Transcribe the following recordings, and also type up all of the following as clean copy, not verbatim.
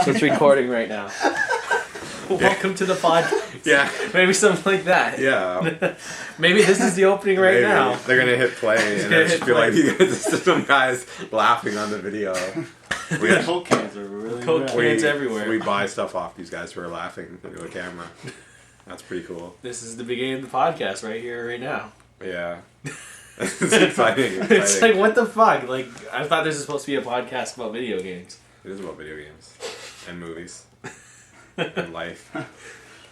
It's recording right now. Welcome to the podcast. Yeah. Maybe something like that. Yeah. Maybe this is the opening right Maybe. now. They're gonna hit play and I just feel like you guys, some guys laughing on the video. We, Coke cans are really Coke red. cans everywhere. We buy stuff off these guys who are laughing into a camera. That's pretty cool. This is the beginning of the podcast right here, right now. Yeah. It's exciting. It's like, what the fuck? Like, I thought this was supposed to be a podcast about video games. It is about video games and movies and life.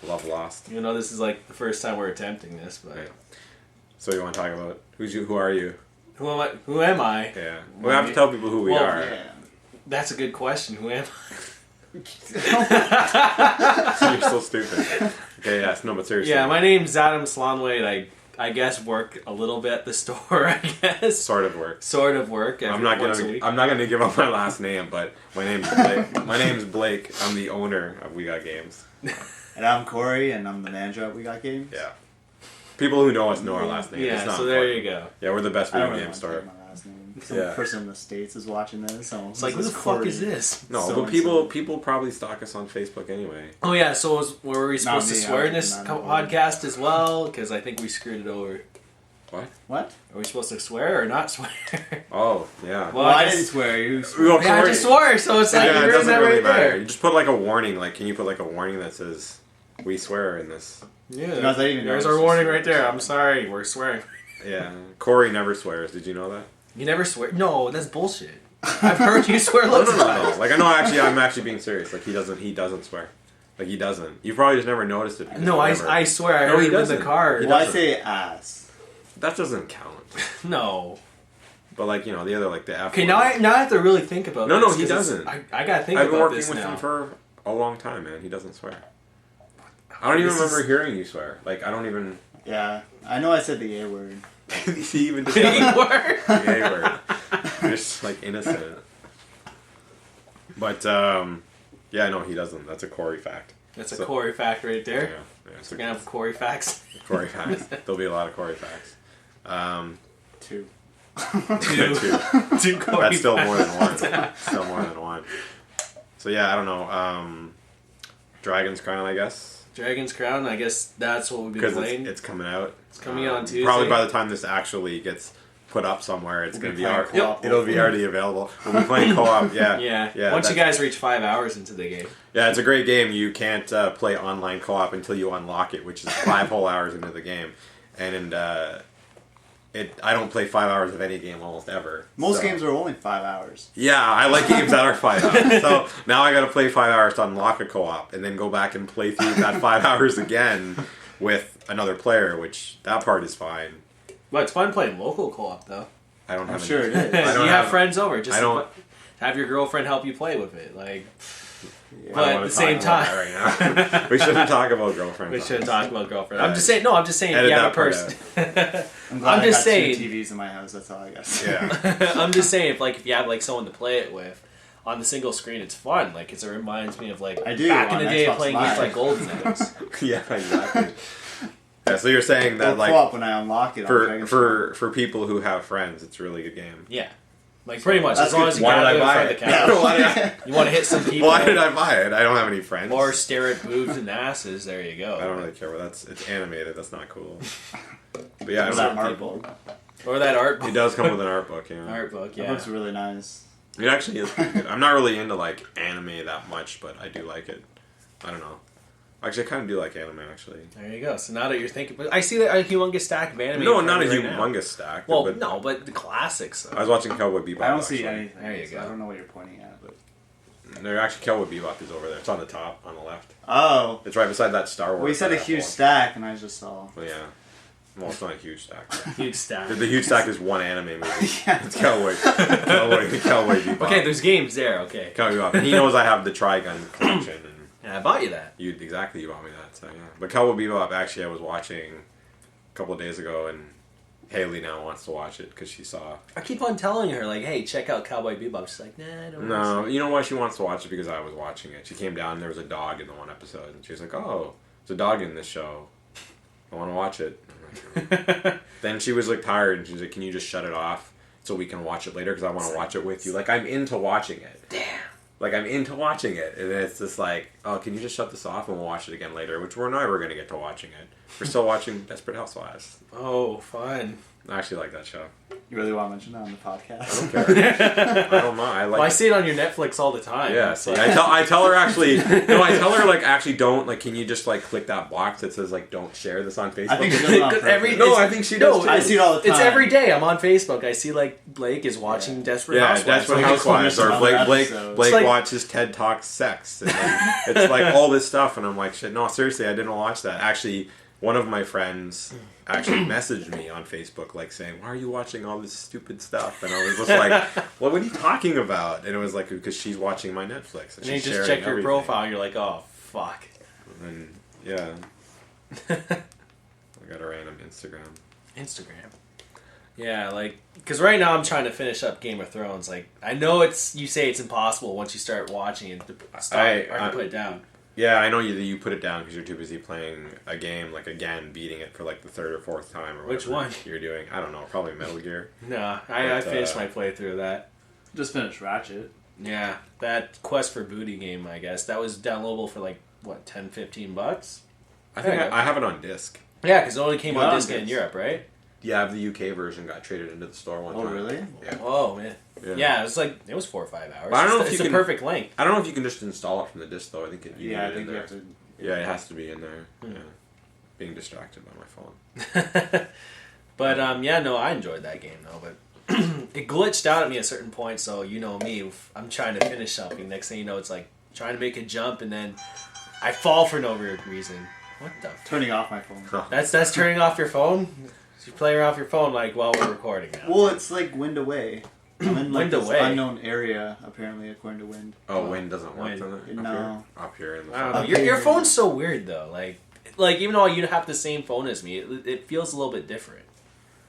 Love Lost. You know, this is like the first time we're attempting this, but Right. So you want to talk about who are you? who am I? Who am I? Yeah. We have to tell people who we Well, are. Yeah. That's a good question. Who am You're so stupid. Okay, yes, no, but I? seriously. Yeah, my name's Adam Slonway. I guess work a little bit at the store. I guess Sort of works. sort of work. I'm not once a gonna. week. I'm not gonna give up my last name, but my name's Blake. My name's Blake. I'm the owner of We Got Games. And I'm Corey, and I'm the manager at We Got Games. Yeah. People who know us know our last name. Yeah, It's not so there important. you go. Yeah, we're the best I don't video really game want to store. say my last name. Some Yeah. person in the States is watching this, so It's like, who the fuck is this? No, So but and people probably stalk us on Facebook anyway. Oh yeah, so were we supposed to me, swear I in this did not know. podcast as well? Because I think we screwed it over. What? What? Are we supposed to swear or not swear? Oh, yeah. Well, Well, I I guess- didn't swear. You Well, swore. Yeah, I Corey- just swore, so it's like yeah, you it ruined doesn't that really right matter. there. You just put like a warning. Like, can you put like a warning that says, "We swear" in this? Yeah, Guys, I didn't even there's know our this warning was- right there. I'm sorry, we're swearing. Yeah. Corey never swears. Did you know that? You never swear? No, that's bullshit. I've heard you swear No, loads no, of no, times. no. Like, I know. Actually, I'm actually being serious. Like, he doesn't swear. Like, he doesn't. You probably just never noticed it. because No, whatever. I swear. I No, heard he it in the doesn't. car. He Well, I doesn't. say ass. That doesn't count. No. But like, you know, the other like the F. Okay, word. now I have to really think about No, this. no, he 'cause it's- doesn't. I gotta think I've been about working this with now. him for a long time, man. He doesn't swear. I don't even This remember is- hearing you swear. Like, I don't even. Yeah, I know I said the A word. he even did Big that. word. The A word. You're just like innocent. But yeah, no, he doesn't. That's a Corey fact. That's a So- Corey fact right Yeah, there. yeah, it's We're gonna have Corey facts. Corey facts. There'll be a lot of Corey facts. 2. Two. Two. Two Corey That's still facts. more than one. Still more than one. So yeah, I don't know. Dragon's Crown, I guess, Dragon's Crown. I guess that's what we've been because playing. it's coming out. It's coming out on Tuesday. Probably by the time this actually gets put up somewhere, it's We'll going be to be playing already, co-op. it'll be already available. We'll be playing co-op. Yeah, yeah. Once you that's- guys reach 5 hours into the game. Yeah, it's a great game. You can't play online co-op until you unlock it, which is 5 whole hours into the game. And I don't play 5 hours of any game almost ever. Most So- games are only 5 hours. Yeah, I like games that are 5 hours. So now I got to play 5 hours to unlock a co-op, and then go back and play through that 5 hours again with another player, which that part is fine. Well, it's fun playing local co-op though. I don't I'm have sure any, it is. I you don't have have- friends over. Just I don't- have your girlfriend help you play with it. Like, I but don't at wanna the same talk about time, that right now. We shouldn't talk about girlfriends. we shouldn't talk about girlfriend. Yeah. I'm just saying. No, I'm just saying. If Edit you have a that part person. I'm glad I'm just I got saying. 2 TVs in my house. That's all I got. Yeah. I'm just saying, if you have like someone to play it with on the single screen, it's fun. Like, 'cause it reminds me of like I do, back in on the day of Xbox playing Live. games like Golden Axe. Yeah, exactly. Yeah, so you're saying that Or like co-op when I unlock it. on for Dragon's Crown. for people who have friends, it's a really good game. Yeah, like pretty much. That's As long good. as you Why got did it I in buy front it? of the couch. Why did I- You want to hit some people. Why did I buy it? I don't have any friends. Or stare at boobs and asses. There you go. I don't really care. But it's animated. That's not cool. But yeah, Or I that don't art people. book. Or that art book. it does come with an art book. Yeah, Art book, That yeah. book's really nice. it actually is pretty good. I'm not really into like anime that much, but I do like it. I don't know. Actually, I kind of do like anime. Actually, There you go. So now that you're thinking, but I see that a humongous stack of anime. no, in not a front of me right now. humongous stack. Well, but no, but the classics. I was watching Cowboy Bebop. I don't see actually. anything. There you so go. I don't know what you're pointing at. But They're actually Cowboy Bebop is over there. It's on the top, on the left. oh, It's right beside that Star Wars. well, you said a huge apple. stack, and I just saw. Well, yeah. Well, it's not a huge stack. Huge stack. The huge stack is one anime movie. Yeah. It's Cowboy Bebop. Okay, there's games there. Okay. Cowboy Bebop. And he knows I have the Trigun collection, and Yeah, I bought you that. you bought me that. So yeah. But Cowboy Bebop, actually, I was watching a couple of days ago, and Haley now wants to watch it because she saw. I keep on telling her like, "Hey, check out Cowboy Bebop." She's like, "Nah, I don't." No, you know why she wants to watch it? Because I was watching it. She came down, and there was a dog in the one episode, and she was like, "Oh, there's a dog in this show. I want to watch it." I'm like, then she was like tired, and she was like, "Can you just shut it off so we can watch it later? Because I want to watch it with you." Like, I'm into watching it. Damn. like I'm into watching it, and it's just like, oh, can you just shut this off and we'll watch it again later? Which we're never gonna get to watching it. We're still watching Desperate Housewives. Oh, fun. I actually like that show. You really want to mention that on the podcast? I don't care. I don't mind. I like. Well, I see it on your Netflix all the time. Yeah, see, I tell her actually. No, I tell her like actually don't like. Can you just like click that box that says like don't share this on Facebook? I think she does it on purpose. I think she does. No, too. I see it all the time. It's every day. I'm on Facebook. I see like Blake is watching Desperate Housewives. Desperate Like, Housewives, or Blake It's like- watches TED Talks sex. And it's like all this stuff, and I'm like, shit. No, seriously, I didn't watch that. Actually, one of my friends actually messaged me on Facebook, like saying, "Why are you watching all this stupid stuff?" And I was just like, "Well, what are you talking about?" And it was like because she's watching my Netflix, And you she's just sharing check your everything. profile and you're like, oh, fuck. And yeah, I got a random Instagram. Instagram. Yeah, like, because right now I'm trying to finish up Game of Thrones. Like, I know you say it's impossible once you start watching it to stop or to put it down. Yeah, I know you put it down because you're too busy playing a game, like again, beating it for like the third or fourth time or whatever. Which one? You're doing? I don't know, probably Metal Gear. No, I But, finished my playthrough of that. Just finished Ratchet. Yeah, that Quest for Booty game, I guess. That was downloadable for like, what, $10, $15? I think Yeah. I have it on disc. Yeah, because it only came Yeah, on on disc in disc. Europe, right? Yeah, I have the UK version. Got traded into the store one Oh, time. really? Yeah. Oh, man. Yeah, it was like, it was 4 or 5 hours. But I don't know if It's you the can- perfect length. I don't know if you can just install it from the disc though. I think you Yeah, I need it think in you there. have to. Yeah, it has to be in there. Yeah. Being distracted by my phone. But yeah, no, I enjoyed that game though. But it glitched out at me at a certain point. So you know me, if I'm trying to finish something. Next thing you know, it's like trying to make a jump, and then I fall for no weird reason. What the? Turning off my phone. That's turning off your phone. You're playing off your phone like while we're recording now. Well, it's like wind away. I'm in like Wind this away? unknown area, apparently, according to Wind. Oh, wind doesn't work. Wind. Does it? No. Up here in the I don't phone. know. Your phone's so weird though. Like even though you have the same phone as me, it feels a little bit different.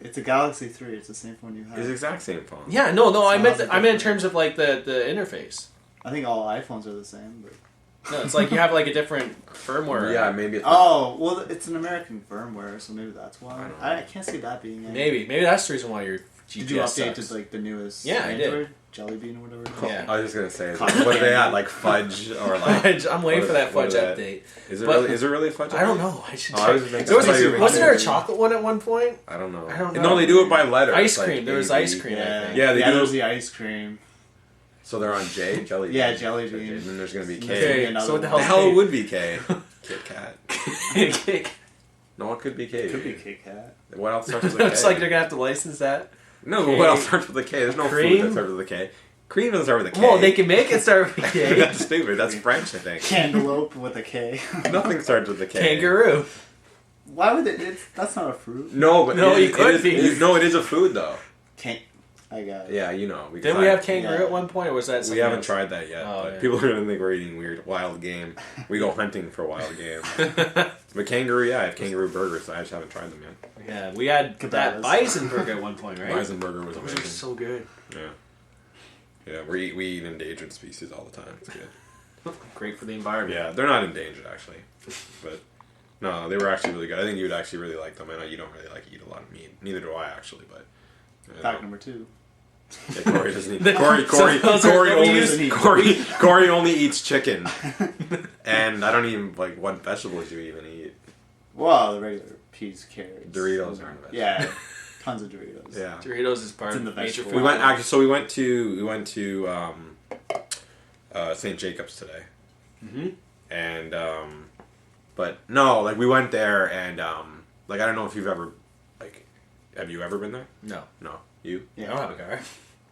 It's a Galaxy 3. It's the same phone you have. It's the exact same phone. Yeah, no, I So meant how's it I meant in different? terms of like the interface. I think all iPhones are the same. But No, it's like you have like a different firmware. Yeah, maybe it's oh, well, it's an American firmware, so maybe that's why. I don't know. I can't see that being it. Maybe that's the reason why your GPS Did you update sucks. to like the newest? Yeah, I did. Android? Jelly Bean or whatever. It's called? Yeah. I was just gonna say, Cotton what are they candy. at? Like fudge or like? I'm waiting what for that is- what fudge is that? update. Is it But- really? Is it really a fudge? I don't know. I should Oh, check. I was just making- There was I thought you were wasn't there a making- chocolate one at one point? I don't know. I don't No, know. they do it by letter. Ice It's like cream. There was A, B. ice cream. I Yeah, think. Yeah, they do. There's the ice cream. So they're on J, jelly. Yeah, bean. jelly Okay, bean. And then there's gonna be K. Okay, Another so what the one. The hell's hell K? would be K? Kit Kat. It's No, it could be K. Could be Kit Kat. What else starts with a K? like they're gonna have to license that. No, K. what else starts with a K? There's no Cream? food that starts with a K. Cream doesn't start with a K. Well, they can make it start with K. That's stupid. That's French, I think. Cantaloupe with a K. Nothing starts with a K. Kangaroo. Why would it? That's not a fruit. No, but No, it, you could it is, be. it is- no, it is a food though. Can't. I got it. Yeah, you know. Didn't we have tried- kangaroo Yeah. at one point, or was that We something haven't else? tried that yet, Oh, but yeah. people are gonna think we're eating weird wild game. We go hunting for wild game. But kangaroo, yeah, I have kangaroo burgers. I just haven't tried them yet. Yeah, we had that Cabela's. bison burger at one point, right? Bison burger was Those are amazing. so good. Yeah, yeah, we eat endangered species all the time. It's good. Great for the environment. Yeah, they're not endangered actually, but no, they were actually really good. I think you would actually really like them. I know you don't really like eat a lot of meat. Neither do I actually, but. Fact number 2. Yeah, Corey doesn't eat. The- Corey those are- we use- Corey only eats chicken, and I don't even like what vegetables you even eat. Well, the regular peas, carrots. Doritos aren't a vegetable. Yeah, tons of Doritos. Yeah. Doritos is part It's in of the major vegetable. food. We went actually. So we went to St. Jacob's today, Mm-hmm. and but no, like we went there, and like I don't know if you've ever like, have you ever been there? No, No, you? I don't have a car.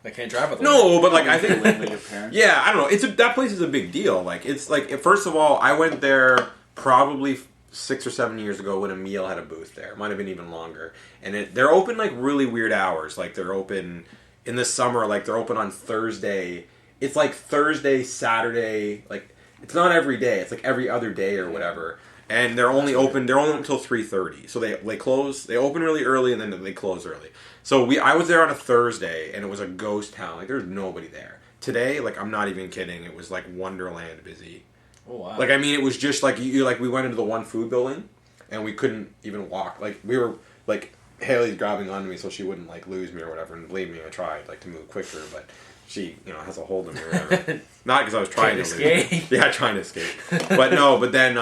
I can't drive with No, but like I think Live with your parents. yeah, I don't know. That place is a big deal. Like it's like first of all, I went there probably 6 or 7 years ago when Emil had a booth there. It might have been even longer. And they're open like really weird hours. Like they're open in the summer. Like they're open on Thursday. It's like Thursday, Saturday. Like it's not every day. It's like every other day or whatever. And they're only open. They're only until 3:30. So they close. They open really early and then they close early. So I was there on a Thursday and it was a ghost town. Like there's nobody there. Today, like I'm not even kidding. It was like Wonderland busy. Oh wow! Like I mean, it was just like you like we went into the one food building, and we couldn't even walk. Like we were like Haley's grabbing onto me so she wouldn't like lose me or whatever. And believe me, I tried like to move quicker, but she has a hold of me or whatever. Not because I was trying to escape. leave. Yeah, trying to escape. But no, but then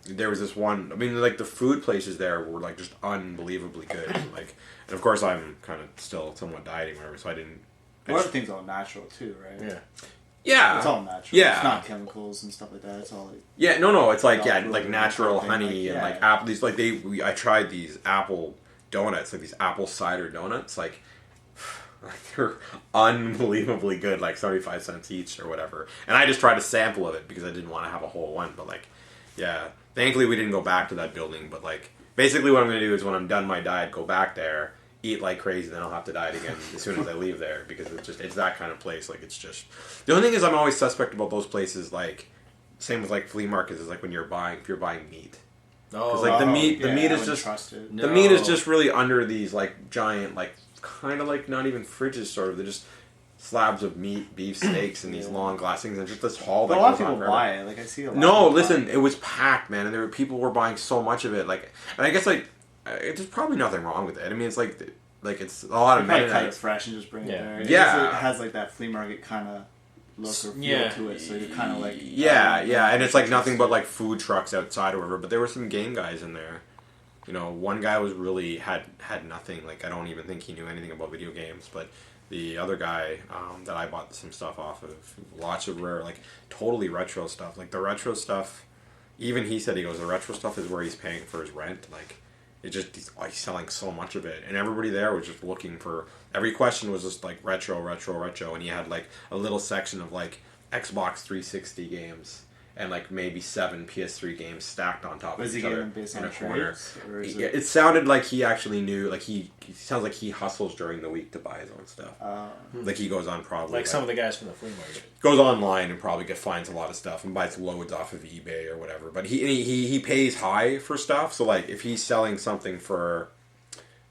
there was this one. I mean, like the food places there were like just unbelievably good. Like, and of course I'm kind of still somewhat dieting, or whatever. So I didn't. Everything's all natural too, right? Yeah. Yeah, It's all natural. Yeah. It's not chemicals and stuff like that. It's all like Yeah, no, it's like Not like really natural something honey like- and like yeah. apple. These like I tried these apple donuts, like these apple cider donuts, like they're unbelievably good, like 75 cents each or whatever. And I just tried a sample of it because I didn't want to have a whole one. But like, yeah, thankfully we didn't go back to that building. But like, basically what I'm gonna do is when I'm done my diet, go back there, eat like crazy, then I'll have to diet again as soon as I leave there because it's that kind of place. Like it's just the only thing is I'm always suspect about those places. Like same with like flea markets is like when if you're buying meat. Oh, like, the meat I is wouldn't just- trust it. No. The meat is just really under these like giant like kind of like not even fridges sort of. They're just slabs of meat, beef steaks, and these Yeah. long glass things, and just this haul But that a lot of goes on people forever. buy it. Like I see a lot. No, of people listen, buy it was packed, man, and there were people were buying so much of it. Like, and I guess like there's probably nothing wrong with it. I mean, it's like it's a lot it. of They probably cut Mennonites. it fresh and just bring Yeah. it there. Yeah. It has like that flea market kind of look or feel Yeah. to it, so you're kind of like Yeah, and it's like nothing but like food trucks outside or whatever. But there were some game guys in there. One guy was really had nothing. Like I don't even think he knew anything about video games. But the other guy that I bought some stuff off of, lots of rare, like totally retro stuff. Like the retro stuff, even he said the retro stuff is where he's paying for his rent. Like it just he's selling so much of it, and everybody there was just looking for. Every question was just like retro, and he had like a little section of like Xbox 360 games. And like maybe 7 PS3 games stacked on top Was of he each other getting based in on a corner. trades, or is Yeah, it? it sounded like he actually knew. Like he sounds like he hustles during the week to buy his own stuff. Like he goes on probably like some of the guys from the flea market. goes online and probably finds a lot of stuff and buys loads off of eBay or whatever. But he pays high for stuff. So like if he's selling something for,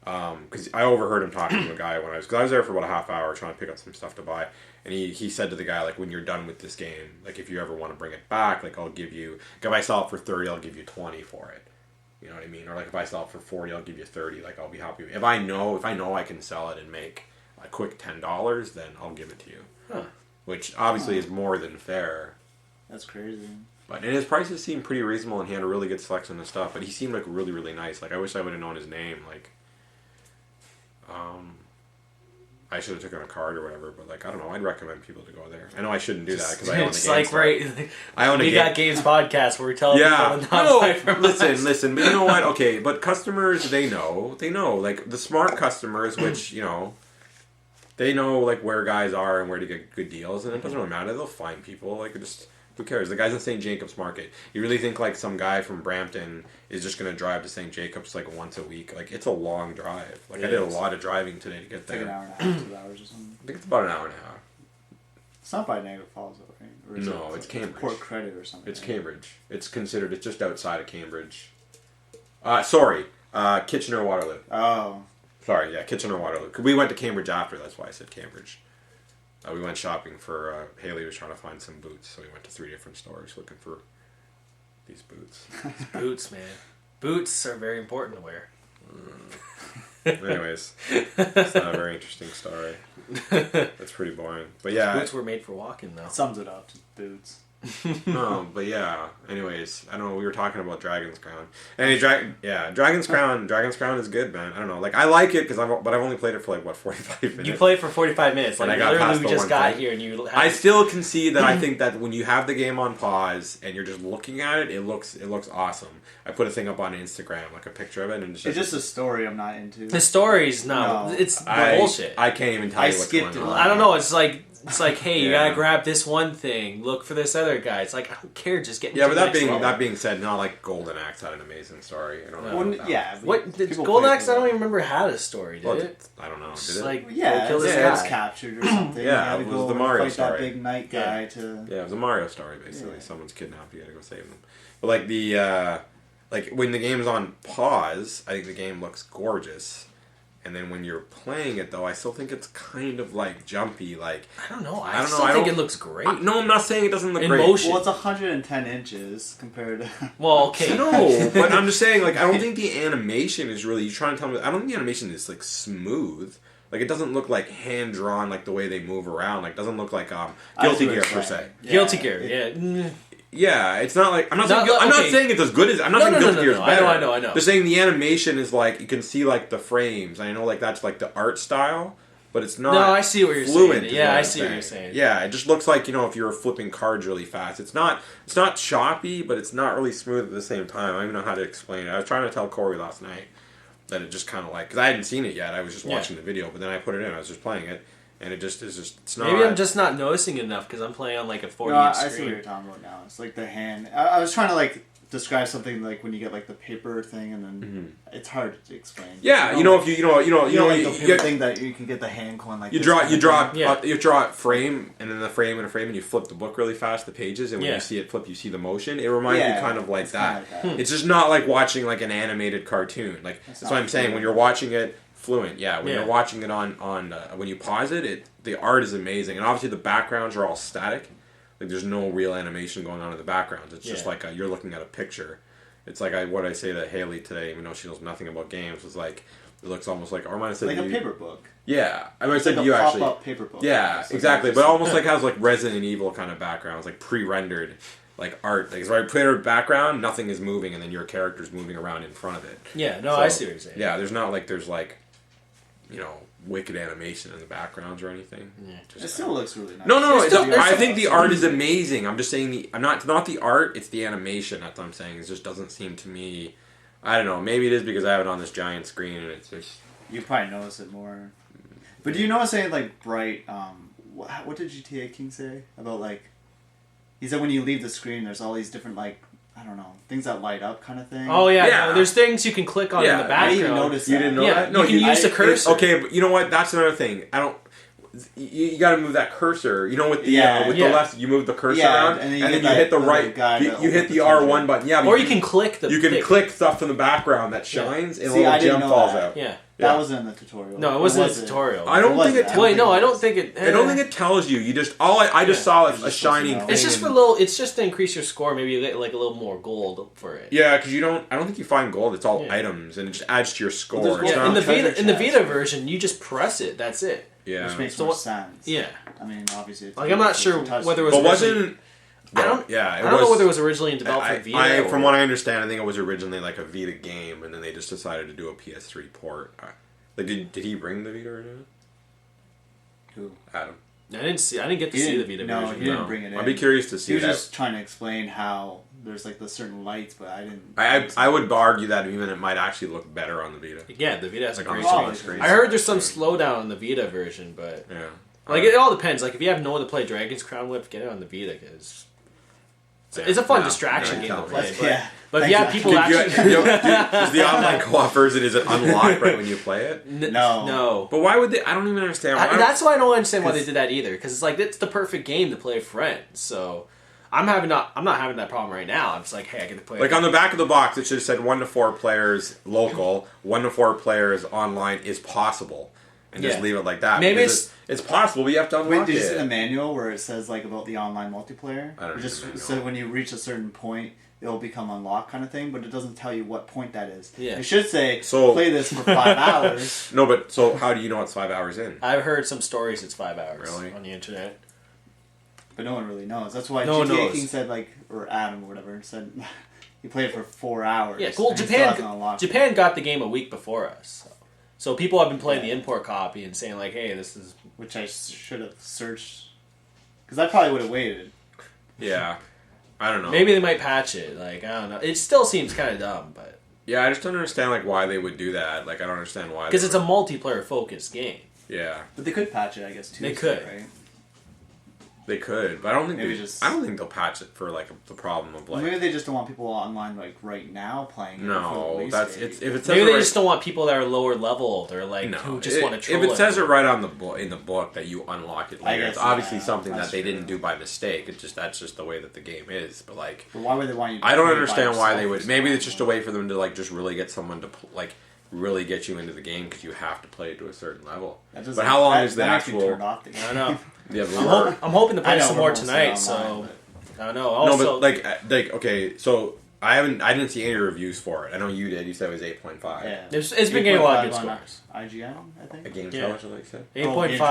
because I overheard him talking to a guy because I was there for about a half hour trying to pick up some stuff to buy. And he said to the guy, like, when you're done with this game, like, if you ever want to bring it back, like, I'll give you, if I sell it for 30, I'll give you 20 for it. You know what I mean? Or, like, if I sell it for 40, I'll give you 30. Like, I'll be happy. If I know I can sell it and make a quick $10, then I'll give it to you. Huh. Which, obviously, is more than fair. That's crazy. But, and his prices seemed pretty reasonable, and he had a really good selection of stuff. But he seemed, like, really, really nice. Like, I wish I would have known his name. Like, I should have taken a card or whatever, but like I don't know. I'd recommend people to go there. I know I shouldn't do that because I own the It's game. like right. I own a We game. got games podcast where we tell Yeah. people to not buy from us. Listen. But you know what? Okay, but customers, they know. Like the smart customers, which they know like where guys are and where to get good deals, and it doesn't really matter. They'll find people. Like just who cares? The guy's in St. Jacobs Market. You really think like some guy from Brampton is just gonna drive to St. Jacobs like once a week? Like it's a long drive. Like I did a lot of driving today to get It's like there. an hour and a half, 2 hours or something. I think it's about an hour and a half. It's not by Niagara Falls, though, right? Or is No, it it's Cambridge. Port Credit or something. It's right? Cambridge. It's just outside of Cambridge. Sorry, Kitchener-Waterloo. Oh, Sorry, yeah, Kitchener-Waterloo. We went to Cambridge after, that's why I said Cambridge. We went shopping for, Haley was trying to find some boots, so we went to 3 different stores looking for these boots. Boots, man. Boots are very important to wear. Anyways, it's not a very interesting story. That's pretty boring. But yeah, Boots were made for walking, though. sums it up. Just boots. no, but yeah. Anyways, I don't know. We were talking about Dragon's Crown. Dragon's Crown is good, man. I don't know. Like I like it but I've only played it for like what 45 minutes. You played for 45 minutes. And Like I got past literally, we the just one got thing. here, and you. Had I still concede that I think that when you have the game on pause and you're just looking at it, it looks awesome. I put a thing up on Instagram, like a picture of it, and It's just a story I'm not into. the story's no, No. it's I- bullshit. I can't even tell I you what's skipped going it. on. I don't know. It's like, hey, you Yeah. gotta grab this one thing. Look for this other guy. It's like I don't care. Just get. Yeah, into but the that next being level. that being said, not like Golden Axe had an amazing story. I don't know. Well, about that. yeah. but What did people Gold play Axe? for I don't that. even remember had a story. Did Well, it? I don't know. Just Did it? like Yeah, go kill this it's guy. captured or something. Yeah, you had to it was go the Mario fight story. that big knight guy to. Yeah, it was a Mario story basically. Yeah. Someone's kidnapped. You gotta go save them. But like like when the game's on pause, I think the game looks gorgeous. And then when you're playing it, though, I still think it's kind of like jumpy. Like I don't know. I I don't know, still I think don't- it looks great. no, I'm not saying it doesn't look In great. motion. Well, it's 110 inches compared to. Well, okay. No, but I'm just saying, like, I don't think the animation is really. You're trying to tell me. I don't think the animation is like smooth. Like it doesn't look like hand drawn like the way they move around. Like doesn't look like I Guilty see what Gear you're per saying. se. Guilty Gear, yeah. Yeah, it's not like I'm not No, saying I'm not okay. saying it's as good as I'm not No, saying no, Guilty no, Gear no, is no. better. I know. They're saying the animation is like you can see like the frames. I know like that's like the art style, but it's not. No, I see what you're fluent, saying. is Yeah, what I I'm see what you're saying. Yeah, it just looks like if you were flipping cards really fast. It's not choppy, but it's not really smooth at the same time. I don't even know how to explain it. I was trying to tell Corey last night that it just kind of like because I hadn't seen it yet. I was just watching the video, but then I put it in. I was just playing it. And it just is it's not. Maybe I'm just not noticing it enough because I'm playing on like a 40 No, inch I see screen. what you're talking about now. It's like the hand. I was trying to like describe something like when you get like the paper thing, and then it's hard to explain. Yeah, You know, if you know like the you paper get- thing that you can get the hand going like You this draw, kind you of draw, thing. Yeah. you draw a frame, and then a frame and a frame, and you flip the book really fast, the pages, and when Yeah. you see it flip, you see the motion. It reminds me Yeah, kind of like it's that. kinda like that. It's just not like watching like an animated cartoon. Like that's not what I'm saying. fluent. When you're watching it fluent, yeah. When Yeah. you're watching it on when you pause it, the art is amazing, and obviously the backgrounds are all static. Like there's no real animation going on in the backgrounds. It's just Yeah. like you're looking at a picture. It's like what I say to Haley today, even though she knows nothing about games, was like it looks almost like, or I might have said Like to a you- paper book. Yeah, I might have It's said like to you a actually. pop-up paper book. Yeah, So exactly. it's But just- almost like has like Resident Evil kind of backgrounds, like pre-rendered, like art. Like it's right, put a background, nothing is moving, and then your character's moving around in front of it. Yeah, no, So, I see what you're saying. Yeah, there's not like wicked animation in the backgrounds or anything. Yeah. Just, It still looks really nice. no, There's it's, still- there's I still- think the art is amazing. I'm just saying I'm not the art. It's the animation. That's what I'm saying. It just doesn't seem to me. I don't know. Maybe it is because I have it on this giant screen and it's just. You probably notice it more. But do you notice anything like bright? What did GTA King say about like? He said when you leave the screen, there's all these different like I don't know things that light up kind of thing. Oh yeah, Yeah. No, there's things you can click on in Yeah, the I didn't even background. notice You that. didn't know Yeah, that? you can use the cursor. Okay, but you know what? That's another thing. I don't. You got to move that cursor. You know, with the Yeah. with Yeah. the left, you move the cursor Yeah, around, and then and you then get you that hit the little right. guy that You hit opens the the R1 button. Yeah, but Or you can click the. you can thing. click stuff from the background that shines, and a See, little I didn't gem know falls that. out. Yeah. That Yeah. wasn't in the tutorial. No, it Or wasn't was a it? tutorial. I don't Or was think it. Wait, no, I don't think it. I don't think it tells you. You just I just Yeah. saw You're a just shining supposed to know. thing. It's just for a little. It's just to increase your score. Maybe you get like a little more gold for it. Yeah, because you don't. I don't think you find gold. It's all Yeah. items, and it just adds to your score. there's It's gold Yeah, not- in the treasure Vita chest. version, you just press it. That's it. yeah. Which makes So more what- sense. Yeah. I mean, obviously. It's Like I'm not sure touch whether it screen. was. But originally- wasn't. I don't. Yeah, I don't know whether it was originally developed for Vita. from or- what I understand, I think it was originally like a Vita game, and then they just decided to do a PS3 port. Like, did he bring the Vita or not? Who? Adam. I didn't see. I didn't get to He see the didn't- Vita no, version. he didn't bring it in. I'd be curious to He see was that. just trying to explain how there's like the certain lights, but I didn't. I would argue that even it might actually look better on the Vita. Yeah, the Vita has a Like on great the screen. small screen. I heard there's some slowdown in the Vita version, but Yeah. like it all depends. Like if you have no one to play Dragon's Crown with, get it on the Vita because it's a fun Yeah. distraction Yeah, game to tell me. play. That's- But, yeah. but if you have Thanks, people Did you, actually, is the online co-op version, is it unlocked right when you play it? No. no. But why would they? I don't even understand. Why That's why I don't understand why they 'Cause- did that either. Because it's like it's the perfect game to play with friends. So I'm not having that problem right now. I'm just like, hey, I get to play. Like on the back of the box, it should have said 1 to 4 players local, 1 to 4 players online is possible, and just Yeah. leave it like that. Maybe because it's possible, but you have to unlock Wait, did you see it. the manual where it says like about the online multiplayer? I don't It know just the manual. said when you reach a certain point, it'll become unlocked kind of thing, but it doesn't tell you what point that is. Yeah. It should say So- play this for 5 hours. No, but so how do you know it's 5 hours in? I've heard some stories. It's 5 hours Really? on the internet. But no one really knows. That's why No one GTA knows. King said like, or Adam or whatever said, he played it for 4 hours. Yeah, cool. and he still hasn't unlocked it. Japan got the game a week before us. So people have been playing the import copy and saying like, hey, this is Which I should have searched, because I probably would have waited. Yeah, I don't know. maybe they might patch it. Like I don't know. It still seems kind of dumb, but Yeah, I just don't understand like why they would do that. Like I don't understand why. because they it's a would- multiplayer focused game. yeah. But they could patch it, I guess, too. They could. right? They could, but I don't think Maybe they. just- I don't think they'll patch it for like the problem of Well, like. maybe they just don't want people online like right now playing. it before the No, release that's date. it's if it says Maybe it they right, just don't want people that are lower level. They're like no, who just want to troll. if it says it everyone. right on the book in the book that you unlock it I later, guess, it's obviously yeah, something that's that they true. didn't do by mistake. That's just the way that the game is. But like, But why would they want you? To I don't play by understand why they yourself would. or Maybe something? it's just a way for them to like just really get someone to like really get you into the game because you have to play it to a certain level. That doesn't- But how long that- is the that makes me actual? turn off the game. I don't know. Yeah, the I'm, lure? I'm hoping to I play know some we're more mostly tonight. online, So but- I don't know. No, Also, but like okay, so I didn't see any reviews for it. I know you did. You said it was 8.5. Yeah. It's been getting a lot of good 8.5 on scores. IGN, I think. A game Yeah. challenge, like you said. 8.5. Game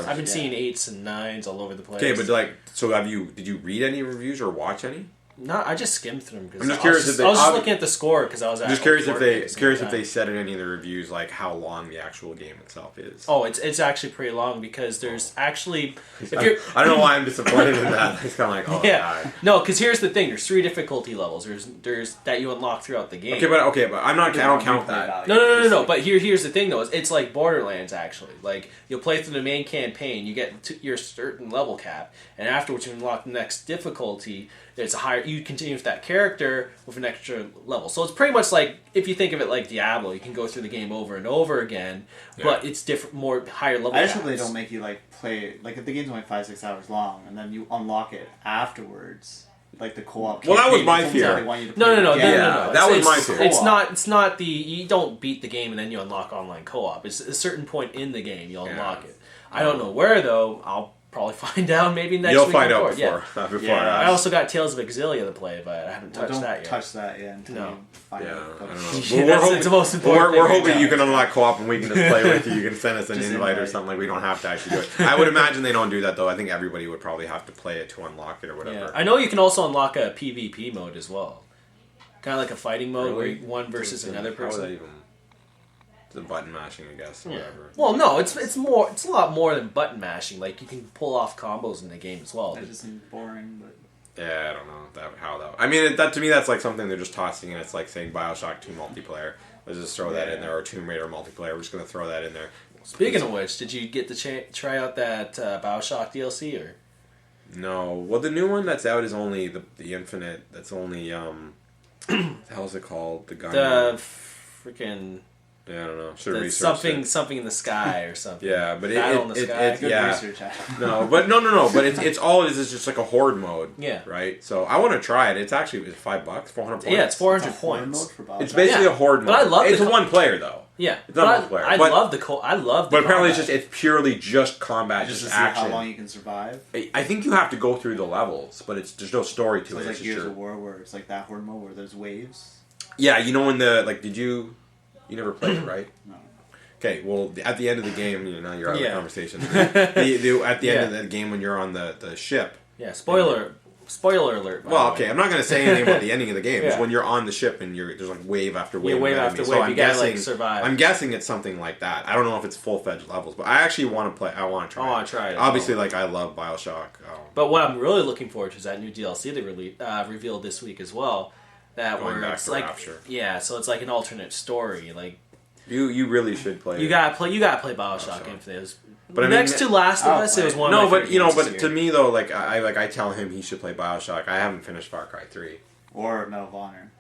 I've been yeah. seeing 8s and 9s all over the place. Okay, but like, so did you read any reviews or watch any? No, I just skimmed through them because I'm just I curious was if they- just ob- looking at the score because I was I'm just at curious if work they at the same time. said in any of the reviews like how long the actual game itself is. Oh, it's actually pretty long because there's actually if I you're don't know why I'm disappointed in that. It's kind of like, oh yeah god. no because here's the thing, there's 3 difficulty levels. There's that you unlock throughout the game. Okay, but I'm not. I don't count that. No. But here's the thing though. It's like Borderlands actually. Like you'll play through the main campaign, you get to your certain level cap, and afterwards you unlock the next difficulty. It's a higher. You continue with that character with an extra level. So it's pretty much like if you think of it like Diablo, you can go through the game over and over again, but it's different, more higher level. I just hope they caps. don't make you like play like if the game's only 5-6 hours long and then you unlock it afterwards, like the co-op. Well, that was campaign, my it's almost fear. like they want you to No, play no, no, the no, game. no, Yeah, no. that was my It's- fear. It's not the you don't beat the game and then you unlock online co-op. It's a certain point in the game you'll unlock it. I don't know where though. I'll probably find out maybe next You'll week. find out before. Yeah. before. Yeah. I also got Tales of Exilia to play, but I haven't Well, touched don't that yet. touch that yet until No. you find Yeah, out. I don't know. Yeah, that's the most important We're thing hoping right you now. can unlock co-op and we can just play with you. You can send us an Just invite or invite. something. Like we don't have to actually do it. I would imagine they don't do that though. I think everybody would probably have to play it to unlock it or whatever. Yeah. I know you can also unlock a PvP mode as well. Kind of like a fighting mode where Really? one versus another How would that person. even? The button mashing, I guess. Or Yeah. Whatever. Well, no, it's a lot more than button mashing. Like you can pull off combos in the game as well. That just seems boring, but Yeah, I don't know how that. I mean, that to me, that's like something they're just tossing in. It's like saying Bioshock 2 multiplayer. Let's just throw that in there, or Tomb Raider multiplayer. We're just gonna throw that in there. Speaking of which, did you get to try out that Bioshock DLC or? No, well, the new one that's out is only the Infinite. That's only what the hell is it called? The gun. The freaking Yeah, I don't know. Should have the researched something in the sky or something. Yeah, but Battle in the sky. good yeah. research. No, but no. But it's all it is just like a horde mode. Yeah. Right. So I want to try it. It's actually $5, 400 points. Yeah, it's 400 It's a horde points. mode for Bioshock. It's basically Yeah. a horde mode. But I love it's the a one player though. Yeah, It's not but multiplayer, I but- love the But apparently combat. it's purely just combat, just to just see action. how long you can survive. I think you have to go through the levels, but there's no story to So it. it's like It's just Gears your- of War where it's like that horde mode where there's waves. Yeah, you know when did you never played it, right? No. Okay, well, at the end of the game, now you're out of the Yeah. conversation. At the end of Yeah. the game when you're on the ship. Yeah, spoiler alert. by Well, the way. okay, I'm not going to say anything about the ending of the game. It's Yeah. when you're on the ship and there's like wave after wave. Yeah, wave of after enemies. wave. So You gotta, like, survive. I'm guessing it's something like that. I don't know if it's full-fledged levels, but I actually want to play. I want to try. I wanna try it as Obviously, well. like I love Bioshock. But what I'm really looking forward to is that new DLC they revealed this week as well. That Going where back it's to like Rapture. yeah, so it's like an alternate story. Like You really should play. you it. gotta play Bioshock Infinite. It was, But I mean, next to Last of I'll Us, it play was it. one. No, of my but favorite games but this to year. me though, like I tell him he should play Bioshock. I haven't finished Far Cry 3. Or Medal of Honor.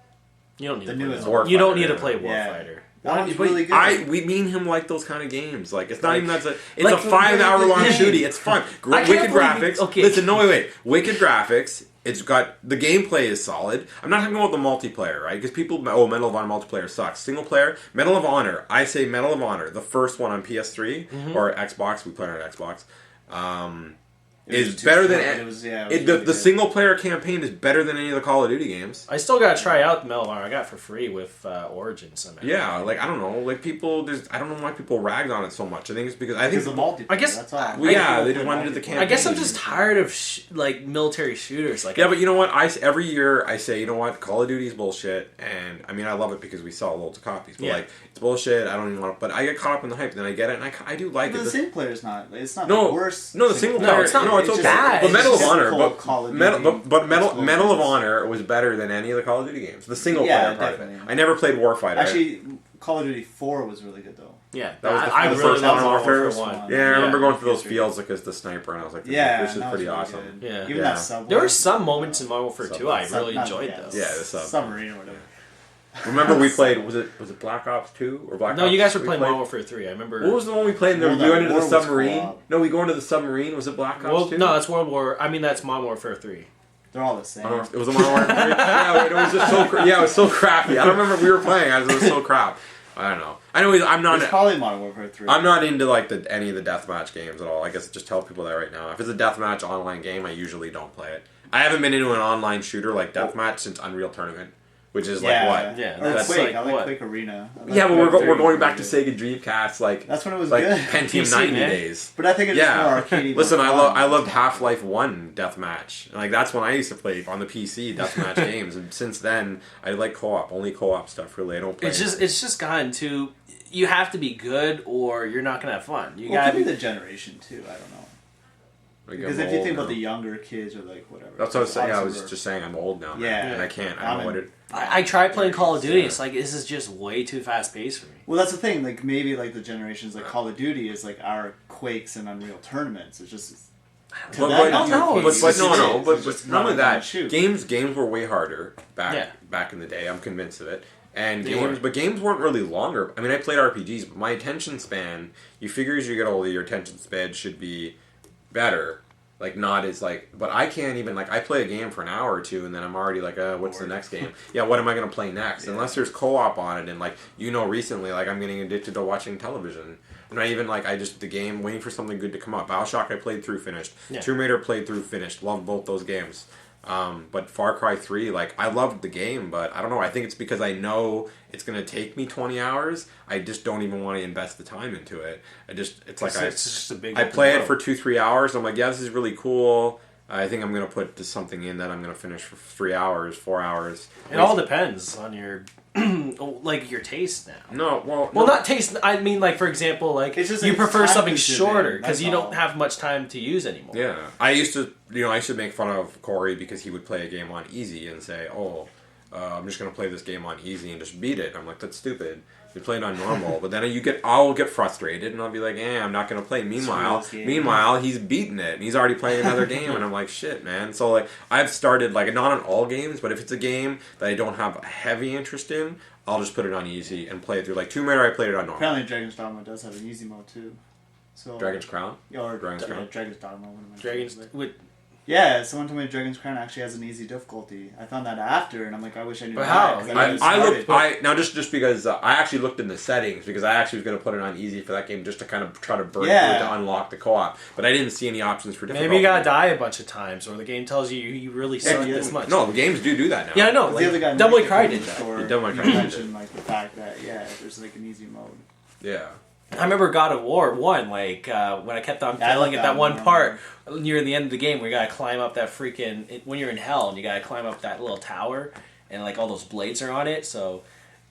you don't need the to play newest Warfighter. You don't need to yeah. play Yeah. Warfighter. That one's But really good. me and him like those kind of games. Like it's not Like- even it's like- a 5-hour long Yeah. shooty. It's fun. I can't Wicked believe graphics. you- okay. Listen, no wait. Wicked graphics. It's got the gameplay is solid. I'm not talking about the multiplayer, right? Because people, Medal of Honor multiplayer sucks. Single player, Medal of Honor. I say Medal of Honor, the first one on PS3 Mm-hmm. or Xbox. We play on Xbox. It was Is just better too than short, it, but it was, yeah, it was the really good. single player campaign is better than any of the Call of Duty games. I still gotta try out the Medal of Honor. I got it for free with Origin somehow. Yeah, like I don't know, like people. I don't know why people ragged on it so much. I think it's because Because the multiplayer. I guess- that's all. Well, yeah, People they play just wanted to do the multiplayer. campaign. I guess I'm just tired of like military shooters. Like Yeah, but you know what? Every year I say, you know what? Call of Duty is bullshit, and I mean I love it because we sell loads of copies. But Yeah. like it's bullshit. I don't even want to. But I get caught up in the hype, and then I get it, and I do like But it. the single player is not. It's not No, the worst. no, the single No, player. it's not- No, it's it's okay. just bad. But It's Medal of just Honor, full but Call of Duty Medal explosions. of Honor was better than any of the Call of Duty games. The single Yeah, player part. Of it. definitely. I never played Warfighter. Actually, Call of Duty 4 was really good though. yeah, That was the I first really Modern love Modern Warfare. Warfare First 1. one. yeah, I remember Yeah. going through those History. fields like as the sniper, and I was like, Yeah, this is that pretty was really awesome. good. Yeah. Even Yeah. that subway. There were some moments in Modern Warfare 2 I Sub- really enjoyed though. Yeah, the sub. submarine or whatever. Remember we played? Was it Black Ops 2 or Black No, Ops? you guys were we playing played? Modern Warfare 3. I remember. What was the one we played? Well, We that go into the war was submarine. co-op. No, we go into the submarine. Was it Black Ops Well, 2? no, that's World War. I mean, that's Modern Warfare 3. They're all the same. It was a Modern Warfare 3? Yeah, it was just so. Yeah, it was so crappy. I don't remember we were playing. It was so crap. I don't know. Anyways, I'm not. It's probably Modern Warfare 3. I'm not into like any of the deathmatch games at all. I guess just tell people that right now. If it's a deathmatch online game, I usually don't play it. I haven't been into an online shooter like deathmatch since Unreal Tournament. which is Yeah. like what? Yeah, Or that's Quake. like I like what? Quake Arena. I like Yeah, but Quake we're 3 going back to pretty Sega Dreamcast, like good. That's when it was like good. Pentium PC, 90 man. days. But I think it's just more arcadey. Listen, than I fun. loved Half-Life 1 Deathmatch. And, like that's when I used to play on the PC Deathmatch games, and since then I like co-op, only co-op stuff. Really, I don't play. It's just gotten to. You have to be good, or you're not gonna have fun. You Well, it gotta could be be. the generation too. I don't know. Like, Because I'm if you old think about now. the younger kids or like whatever. That's what I was saying. I obviously was just saying I'm old now, man, Yeah. and I can't. I I'm don't know what in- it. I tried playing Call of Duty. Yeah. It's like this is just way too fast paced for me. Well, that's the thing. Like maybe like the generations like Call of Duty is like our Quakes and Unreal tournaments. It's just. to But, them, but, it's no, arcade. but, but It's no, just- no, it's but, just but not only run and that, shoot. games were way harder Yeah. back in the day. I'm convinced of it. And They games, were. but games weren't really longer. I mean, I played RPGs, but my attention span. You figure as you get older, your attention span should be better. Like not as like, but I can't even like. I play a game for an hour or two, and then I'm already like, what's the Bored. next game? Yeah, what am I gonna play next? Yeah. Unless there's co-op on it, and like recently, like I'm getting addicted to watching television. I'm not even like the game waiting for something good to come up. BioShock I played through, finished. Yeah. Tomb Raider played through, finished. Loved both those games. But Far Cry 3, like I loved the game, but I don't know. I think it's because I know it's gonna take me 20 hours. I just don't even want to invest the time into it. It's like It's just a big. I open play it world. for 2-3 hours. I'm like, yeah, this is really cool. I think I'm gonna put just something in that I'm gonna finish for 3 hours, 4 hours. It all depends on your like your taste now. No, well, Well, no. not taste. I mean, like for example, like It's just you it's prefer something time-consuming, shorter because that's you all. don't have much time to use anymore. Yeah, I used to make fun of Corey because he would play a game on easy and say, "Oh, I'm just gonna play this game on easy and just beat it." I'm like, "That's stupid. You play it on normal." But then I'll get frustrated and I'll be like, "I'm not gonna play." game. Meanwhile, he's beaten it and he's already playing another game, and I'm like, "Shit, man." So like, I've started like not on all games, but if it's a game that I don't have a heavy interest in, I'll just put it on easy and play it through. Like Tomb Raider, I played it on normal. Apparently, Dragon's Dogma does have an easy mode too. So Dragon's Crown. Yeah, or Dragon's Crown? Dragon's Dogma. What am I Dragons saying? with Yeah, someone told me Dragon's Crown actually has an easy difficulty. I found that after, and I'm like, I wish I knew But that. how? 'cause I didn't start looked. it. Now just because I actually looked in the settings because I actually was going to put it on easy for that game just to kind of try to burn through Yeah. it to unlock the co-op, but I didn't see any options for difficulty. maybe you gotta die a bunch of times, or the game tells you you really suck yeah. this much. No, the games do that now. Yeah, I know. 'Cause Like, the other guy, Devil May Mike, Cry in did the that. store, Devil May he Cry did mentioned like the fact that there's like an easy mode. Yeah. I remember God of War 1, like, when I kept on Yeah, I failing like at that that one one. part near the end of the game where you gotta climb up that when you're in hell and you gotta climb up that little tower and, like, all those blades are on it,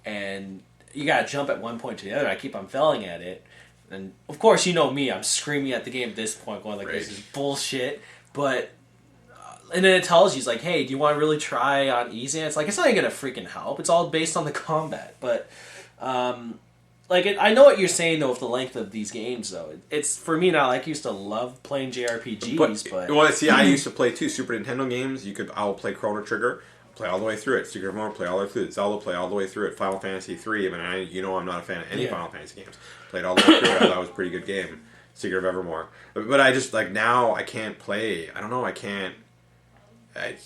and you gotta jump at one point to the other. I keep on failing at it. And, of course, you know me, I'm screaming at the game at this point, going, like, this Rage. is bullshit, but... And then it tells you, it's like, hey, do you want to really try on easy? And it's like, it's not even gonna freaking help. It's all based on the combat, but... I know what you're saying though with the length of these games though. It's for me now. Like I used to love playing JRPGs, but well, see, I used to play two Super Nintendo games. I'll play Chrono Trigger, play all the way through it. Secret of Mana, play all the way through it. Zelda, play all the way through it. Final Fantasy 3. I mean, I'm not a fan of any Yeah. Final Fantasy games. Played all the way through it. I thought it was a pretty good game. Secret of Evermore. But I just like now I can't play. I don't know. I can't.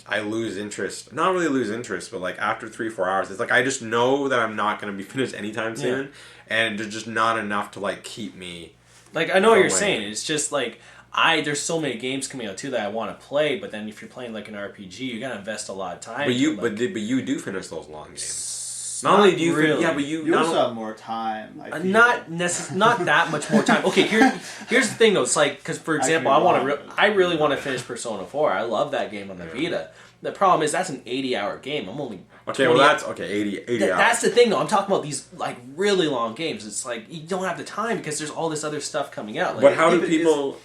I lose interest. Not really lose interest, but like after 3-4 hours, it's like I just know that I'm not going to be finished anytime soon, and there's just not enough to like keep me. like I know what you're Going. saying. It's just like there's so many games coming out too that I want to play, but then if you're playing like an RPG, you gotta invest a lot of time. But you, into, like, but you do finish those long games. not Not only do you, really. yeah, but you You not also only- have more time. I feel. not that much more time. Okay, here's the thing though. It's like because for example, I really want to finish Persona 4. I love that game on the Vita. The problem is that's an 80-hour game. I'm only Okay, well 20 that's okay. 80 hours. That's the thing, though. I'm talking about these like really long games. It's like you don't have the time because there's all this other stuff coming out. Like, But how do Even people?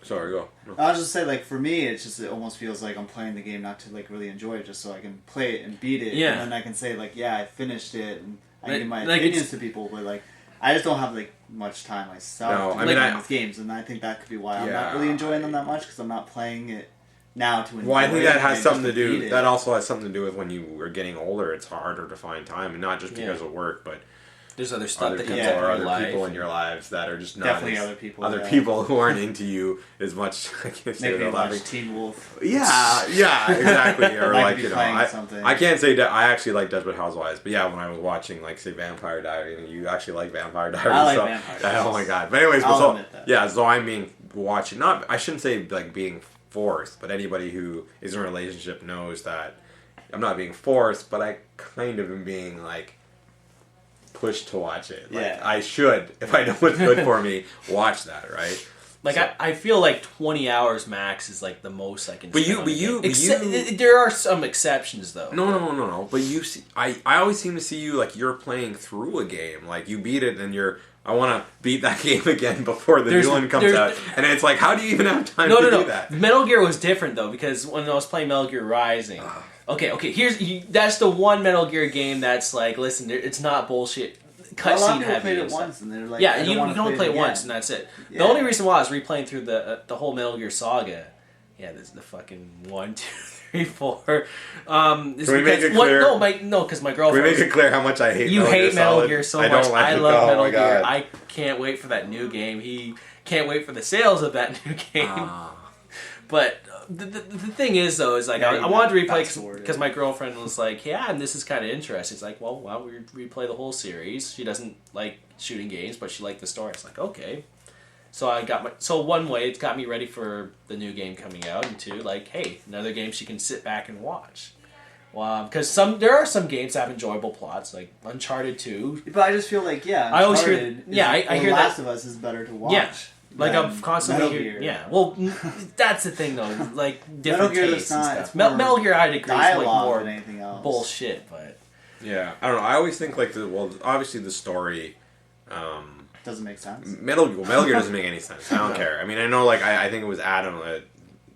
Sorry, go. No. I was just say like for me, it almost feels like I'm playing the game not to like really enjoy it, just so I can play it and beat it. Yeah. And then I can say like, yeah, I finished it, and I Like- give my like opinions it's- to people. But like, I just don't have like much time myself No, to I play mean, these games, and I think that could be why I'm Yeah, not really enjoying them that much because I'm not playing it now to enjoy. Well, I think it that and has just something to beat do. it. That also has something to do with when you are getting older. It's harder to find time, and not just because Yeah. of work, but there's other stuff other that people comes out or in your other people life. in your lives that are just not Definitely as- other people, other yeah. people who aren't into you as much. I can't say Maybe that watch laughing. Teen Wolf. Yeah, exactly. Or Like like be you know, playing something. I can't say that I actually like Desperate Housewives, but yeah, when I was watching like say Vampire Diaries, you actually like Vampire Diaries. I like so, Vampire yeah, oh Diaries. my god! But anyways, I'll so admit that. yeah, so I'm being watching. Not I shouldn't say like being forced, but anybody who is in a relationship knows that I'm not being forced, but I kind of am being like pushed to watch it. Like Yeah. I should, if I know what's good for me, watch that, right? Like So- I feel like 20 hours max is like the most I can. But spend you- on but a you- game. but you- there are some exceptions though. No. But you see, I always seem to see you like you're playing through a game. Like you beat it, and I want to beat that game again before the new one comes out. And it's like, how do you even have time to do that? Metal Gear was different though because when I was playing Metal Gear Rising. Okay. That's the one Metal Gear game that's like, listen, it's not bullshit. A lot of Cutscene people heavy. played and it stuff. once, and they're like, Yeah, I don't you wanna can only play it again. once, and that's it. Yeah. The only reason why I was replaying through the whole Metal Gear saga, this is the fucking 1, 2, 3, 4. Is Can we because make it clear? because my Can we girlfriend. make it clear how much I hate You Metal hate Gear Metal Solid? Gear so I much. don't like I it. love Oh Metal my Gear. God. I can't wait for that new game. He can't wait for the sales of that new game. But the thing is, though, is like Yeah, I you wanted to got replay fast forward because it. my girlfriend was like, "Yeah, and this is kind of interesting." It's like, "Well, why don't we replay the whole series?" She doesn't like shooting games, but she liked the story. It's like, okay. So one way it's got me ready for the new game coming out, and two, like, hey, another game she can sit back and watch. Because there are some games that have enjoyable plots, like Uncharted 2. But I just feel like, yeah, I always hear- Uncharted yeah, is- I or hear that- Last of Us is better to watch. Yeah. Like than I'm constantly Metal hearing, Gear. yeah. Well, that's the thing though. Like different Gear tastes does and not- stuff. it's more Metal Gear, I'd agree, is like dialogue more than anything else. bullshit. But Yeah, I don't know. I always think like obviously the story. Doesn't make sense. Metal Gear doesn't make any sense. I don't care. I mean, I know like I think it was Adam,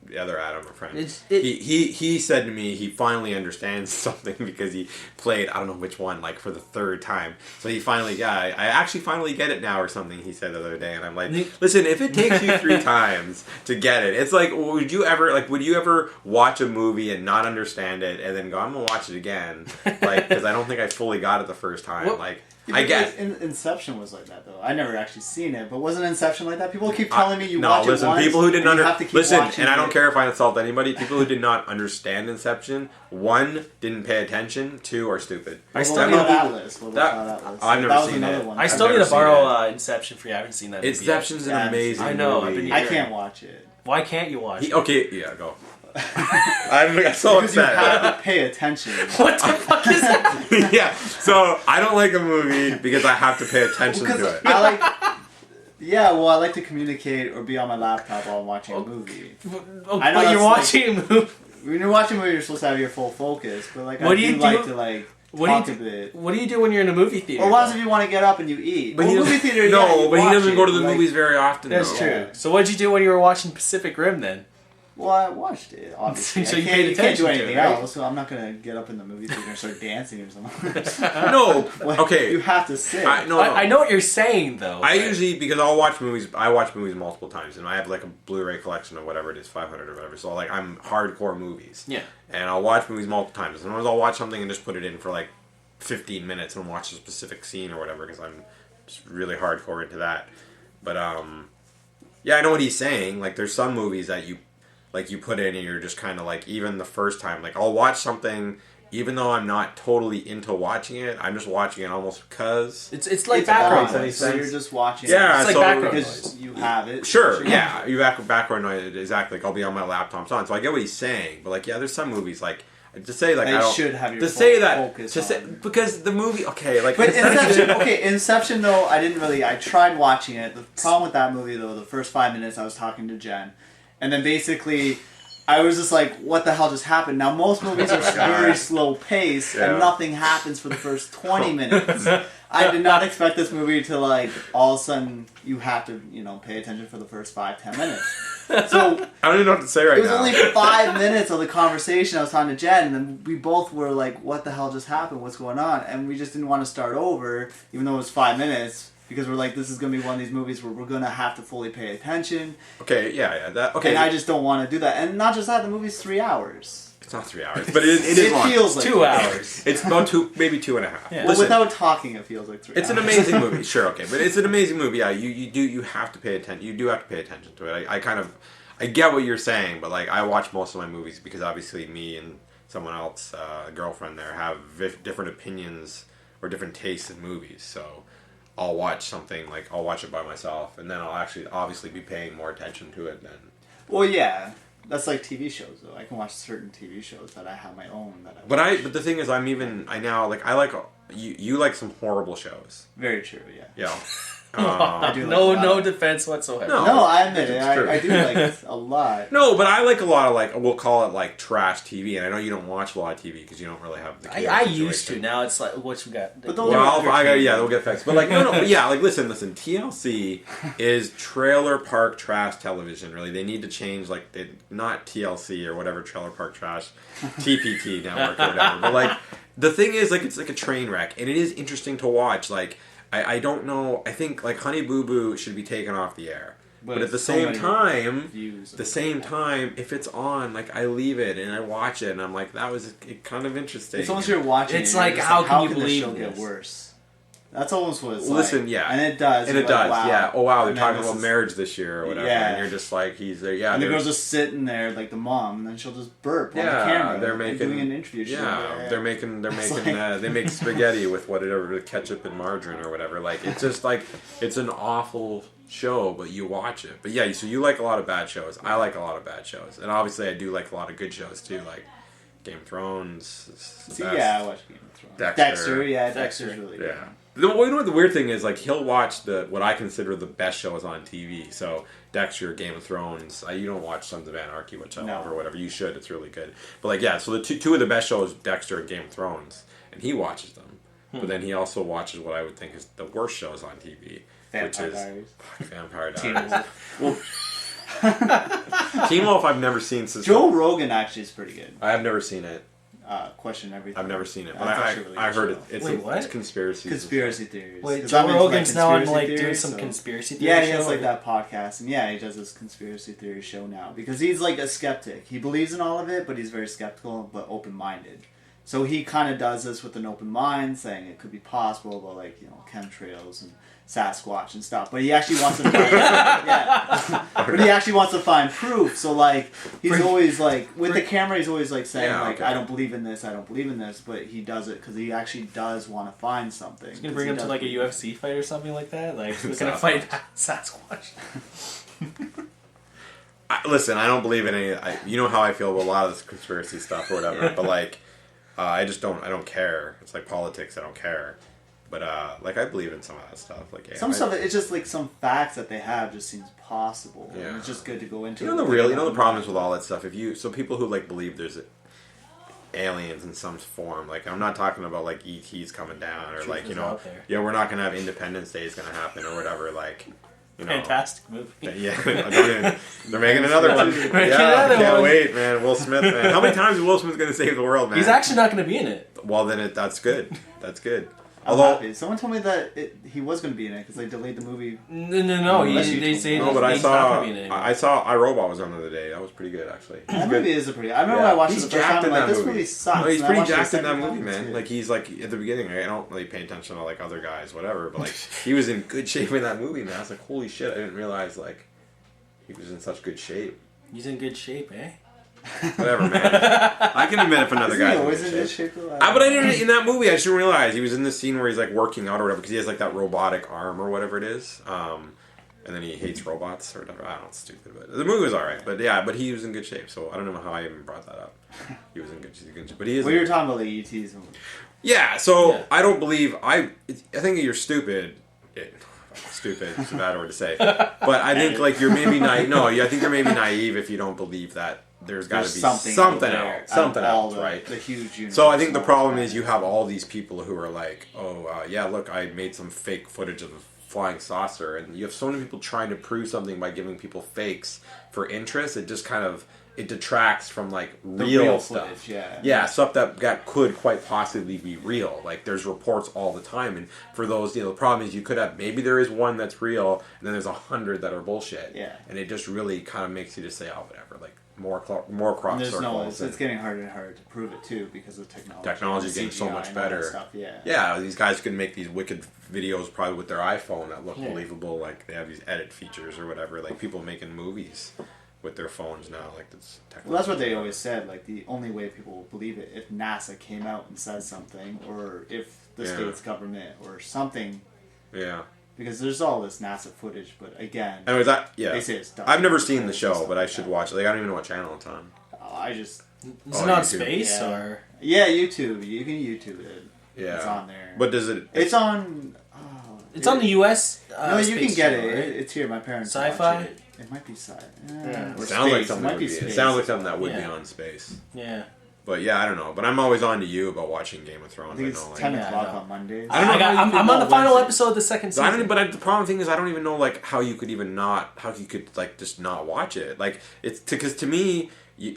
the other Adam, a friend. He said to me he finally understands something because he played I don't know which one like for the third time. So he finally I actually finally get it now or something. He said the other day, and I'm like, listen, if it takes you 3 times to get it, it's like would you ever watch a movie and not understand it and then go I'm gonna watch it again like because I don't think I fully got it the first time Well, like. Yeah, I because get. Inception was like that though. I never actually seen it, but wasn't Inception like that? People keep telling me you no, watch listen, it once. people who didn't and you have to keep listen, watching and I don't it. care if I insult anybody. People who did not understand Inception, 1, didn't pay attention, 2, are stupid. I What still about need to- Atlas? What about that- Atlas? I've never that was seen another it. one. I I've still need never to borrow seen Inception for you. I haven't seen that. movie yet. Inception's an Yeah, amazing. I know, I've movie. been I hearing- can't watch it Why can't you watch it? Okay, yeah, go. I'm so because you upset. have to pay attention. What the fuck is that? Yeah, so I don't like a movie because I have to pay attention to Because it. I like. Yeah, well, I like to communicate or be on my laptop while I'm watching a movie. Oh, I know but you're that's like- watching a movie. When you're watching a movie, you're supposed to have your full focus, but like What I do you like do- to like What talk do a bit. What do you do when you're in a movie theater? Or what if you want to get up and you eat? But Well, he movie doesn't, theater, yeah, no, you but he watch doesn't it, go to the but, like, movies very often. That's though. true. Yeah. So what did you do when you were watching Pacific Rim then? Well, I watched it, obviously. So I you can't, paid you can't attention do to anything it, right? else, so I'm not going to get up in the movie theater and start dancing or something. No, Like, okay. You have to sit. No. I know what you're saying though. I but- usually because I watch movies multiple times, and I have like a Blu-ray collection of whatever it is, 500 or whatever. So like I'm hardcore movies. Yeah. And I'll watch movies multiple times. Sometimes I'll watch something and just put it in for like 15 minutes and watch a specific scene or whatever because I'm just really hardcore into that. But yeah, I know what he's saying. Like there's some movies that you put in and you're just kind of like even the first time like I'll watch something. Even though I'm not totally into watching it, I'm just watching it almost because. It's like It's background background noise. so you're just watching Yeah, It's like so background because you have it. Sure, yeah, you background noise exactly. Like I'll be on my laptop, so on. So I get what he's saying, but like, yeah, there's some movies like to say like They I don't should have your to full say that focus to say on. because the movie okay like But Inception, okay, Inception though, I tried watching it. The problem with that movie though, the first 5 minutes I was talking to Jen, and then basically I was just like, what the hell just happened? Now most movies are very slow paced Yeah. and nothing happens for the first 20 minutes. I did not expect this movie to like all of a sudden you have to, pay attention for the first 5-10 minutes. So I don't even know what to say right it was now. only 5 minutes of the conversation I was talking to Jen, and then we both were like, what the hell just happened? What's going on? And we just didn't want to start over, even though it was 5 minutes, because we're like, this is going to be one of these movies where we're going to have to fully pay attention. Okay, yeah, that okay. And I just don't want to do that. And not just that, the movie's 3 hours. it's not 3 hours, but it is long. feels like 2 hours. It's about maybe 2.5. Yeah. Well, Listen, without talking, it feels like 3 it's hours. an amazing movie. Sure, okay, but it's an amazing movie. Yeah, you have to pay attention. You do have to pay attention to it. I get what you're saying, but like I watch most of my movies because obviously me and someone else, a girlfriend there, have different opinions or different tastes in movies. So I'll watch something like I'll watch it by myself, and then I'll actually obviously be paying more attention to it than. Well, yeah. that's like TV shows though. I can watch certain TV shows that I have my own that I. But watch. but the thing is, I like you like some horrible shows. Very true. Yeah. Yeah. I do like no, a lot. no defense whatsoever. No. No, I admit it. It's true. I do like it a lot. No, but I like a lot of like we'll call it like trash TV, and I know you don't watch a lot of TV because you don't really have the. cable I used to. situation. Now it's like, what you got? But those Well, are they'll get fixed. But like, no, but yeah, like, listen. TLC is trailer park trash television. Really, they need to change not TLC or whatever trailer park trash, TPT network or whatever. But like, the thing is, like, it's like a train wreck, and it is interesting to watch. Like, I don't know. I think like Honey Boo Boo should be taken off the air. But at the so same many time, views. if it's on, like I leave it and I watch it, and I'm like, that was kind of interesting. It's almost you're watching. It's it, and like, you're just how can you the believe show this? get worse? That's almost what it's Listen, like. yeah. And it does. And You're it does, like, wow. yeah. Oh wow, they're And then talking this about is- marriage this year or whatever, Yeah. and you're just like, he's there. Yeah, And the they're- girl's just sitting there, like the mom, and then she'll just burp on the yeah, camera. they're and making doing an interview. She's Yeah, like, they're making It's they make spaghetti with whatever ketchup and margarine or whatever. Like it's just like it's an awful show, but you watch it. But yeah, so you like a lot of bad shows. I like a lot of bad shows, and obviously I do like a lot of good shows too, like Game of Thrones. is the See, best. yeah, I watch Game of Thrones. Dexter. Yeah, Dexter. Dexter's really good. Yeah. You know what the weird thing is, like he'll watch what I consider the best shows on TV. So Dexter, Game of Thrones. You don't watch Sons of Anarchy, which I love or whatever. You should. It's really good. But like yeah, so the two of the best shows, Dexter and Game of Thrones, and he watches them. But then he also watches what I would think is the worst shows on TV, which Vampire is Diaries. Vampire Teen Diaries. Wolf. Well, Teen Wolf I've never seen since Joe Rogan actually is pretty good. I have never seen it. Question everything. I've never seen it, but That's actually a really I good heard show. it's Wait, what? it's conspiracy. Conspiracy theories. Wait, 'Cause Joe I'm into, Rogan's now on conspiracy doing theories, some so- conspiracy theory Yeah, he show? has like that podcast, and yeah, he does this conspiracy theory show now because he's like a skeptic. He believes in all of it, but he's very skeptical but open-minded. So he kind of does this with an open mind, saying it could be possible, but like chemtrails and Sasquatch and stuff. But he actually wants to find, yeah. But he actually wants to find proof. So like he's always like with the camera, he's always like saying Yeah, like okay. I don't believe in this, I don't believe in this, but he does it because he actually does want to find something. He's gonna bring him to like a UFC fight or something like that. Like we're gonna Sasquatch. fight Sasquatch. Listen, I don't believe in any. You know how I feel about a lot of this conspiracy stuff or whatever. But like, I just don't. I don't care. It's like politics. I don't care. But like, I believe in some of that stuff. Like, yeah, Some stuff, it's just like some facts that they have just seems possible. Yeah. And it's just good to go into. You know the problem is with all that stuff. So people who like believe there's aliens in some form. Like I'm not talking about like ETs coming down or Truth like is out there. we're not gonna have Independence Day is gonna happen or whatever. Like. Fantastic movie. Yeah, they're making another one. Making Yeah, another can't one. wait, man. Will Smith, man. How many times is Will Smith going to save the world, man? He's actually not gonna be in it. Well, then that's good. That's good. I'm Although, happy. Someone told me that he was going to be in it because they delayed the movie. No. Unless you They told say me. no, but I he's not saw gonna be in it anymore. I saw iRobot was on the other day. That was pretty good, actually. That good. movie is a pretty. I remember when I watched He's it the first jacked time. in I'm like, that this movie sucks. No, he's And I pretty watched it the jacked in second that time, movie, it's man. good. Like he's like at the beginning, right? I don't really pay attention to like other guys, whatever. But like he was in good shape in that movie, man. I was like, holy shit! I didn't realize like he was in such good shape. He's in good shape, eh? Whatever, man. I can admit if another Isn't he guy's always in good good shape. shape? But I didn't in that movie. I just didn't realize he was in the scene where he's like working out or whatever because he has like that robotic arm or whatever it is. And then he hates robots or whatever. I don't know, it's stupid. But the movie was alright. But yeah, but he was in good shape. So I don't know how I even brought that up. He was in good shape. But he is. Well, you were talking about the ETs. Yeah. So Yeah. I don't believe I think you're stupid. Stupid is a bad word to say. But I think like you're maybe naive. No, I think you're maybe naive if you don't believe that. There's got to be something else, right? The huge universe. So I think the problem is you have all these people who are like, oh, yeah, look, I made some fake footage of a flying saucer. And you have so many people trying to prove something by giving people fakes for interest. It just kind of, it detracts from like The real footage, stuff. yeah. Yeah, stuff that could quite possibly be real. Like there's reports all the time. And for those, the problem is you could have, maybe there is one that's real and then there's 100 that are bullshit. Yeah. And it just really kind of makes you just say, oh, whatever. Like more crop There's circles. it's getting harder and harder to prove it too because of technology. Technology and getting so CGI much and all that better. Stuff, yeah. Yeah, these guys can make these wicked videos probably with their iPhone that look Yeah. believable. Like they have these edit features or whatever. Like people making movies with their phones now. Like that's technology. Well, that's what they always said. Like the only way people will believe it if NASA came out and said something, or if the Yeah. state's government or something. Yeah. because there's all this NASA footage, but again, Anyways, they say it's done. I've never seen the show, Stuff but I like should that. watch it. Like I don't even know what channel it's on. I just Is Oh, it on YouTube. Space Yeah. or? yeah, YouTube. You can YouTube it. Yeah, It's on there. But does it? It's on. It's on the U.S. No, you can Space get channel, it. right? It's here. My parents. Sci-fi? watch it. It might be sci. Yeah. Or It sounds like space. something. It might Would be be, it space. sounds like something that would be Yeah. on Space. Yeah. But yeah, I don't know. But I'm always on to you about watching Game of I Thrones. think it's know, like, 10 Yeah, I o'clock know. on Mondays. I don't know how you I'm on the final episode of the second So I season. don't. But the problem thing is, I don't even know like how you could even not how you could like just not watch it. Like it's because to me,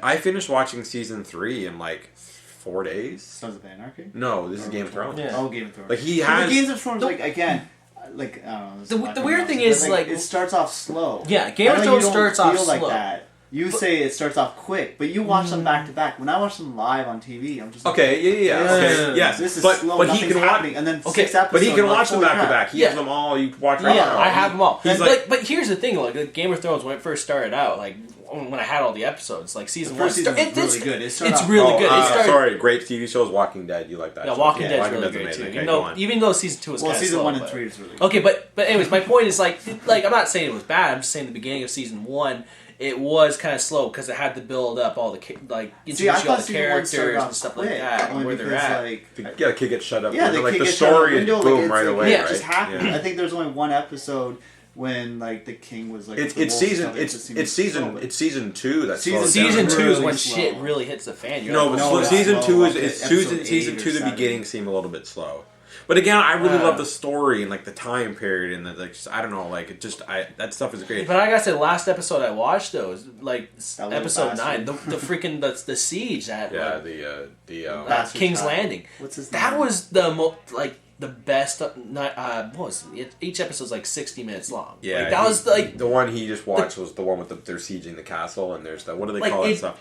I finished watching season 3 in like 4 days. Sons of Anarchy? No, this is Or Game of which one? Thrones. Yeah. Oh, Game of Thrones. Like he Yeah, has. but Game of Thrones, The- like, again, like, I don't know. this The- is my the weird opinion, thing but, is, like- it starts off slow. Yeah, Game I of know Thrones you don't starts off feel like slow. that. You say it starts off quick, but you watch them back to back. When I watch them live on TV, I'm just like, Okay, yeah. Yeah. Okay, yes. this is but slow. but he Nothing's can watch. happening, and then Okay, 6 episodes. But he can like, watch them holy back to crap. back. He Yeah. has them all. You watch right Yeah, now. I have them all. He's But here's the thing, like Game of Thrones when it first started out, like when I had all the episodes, like season The first one, season was really good. It started It's off- really Oh, good. It started, sorry, great TV shows. Walking Dead. You like that? yeah, show. Walking Yeah, Dead's Walking really Dead's great amazing. too. Okay, go Even though season 2 was Well, kind of season slow, 1 and but- 3 is really good. Okay, but anyways, my point is like I'm not saying it was bad. I'm just saying the beginning of season 1 it was kind of slow because it had to build up all the like See, I introduce you all thought the season 1 started characters off and stuff quick, like that, and only where they're because, at. like, Yeah, kid gets shut up. yeah, like kid the gets shut out story is window, boom it's right like, away. Yeah, right? it just happened. Yeah. I think there's only one episode when like the king was like. It's the it's wolf season stuff, it just seems it's slow, season but- it's season 2 that's Season Season 2 is really when slow. shit really hits the fan. You're No, like, but No, oh, it's season slow, 2 is like it's episode season 8 or 2 the 7. beginning seemed a little bit slow. But again, I really love the story and like the time period and the like. Just, I don't know, like it just that stuff is great. But like I said, last episode I watched though is like That little episode bastard. 9, the freaking the siege at Yeah, like, the Bastard King's Child. Landing. What's his That name? was the best. What was it? Each episode's like 60 minutes long. yeah like, that was like the one he just watched was the one with they're sieging the castle and there's the what do they Like, call that it- stuff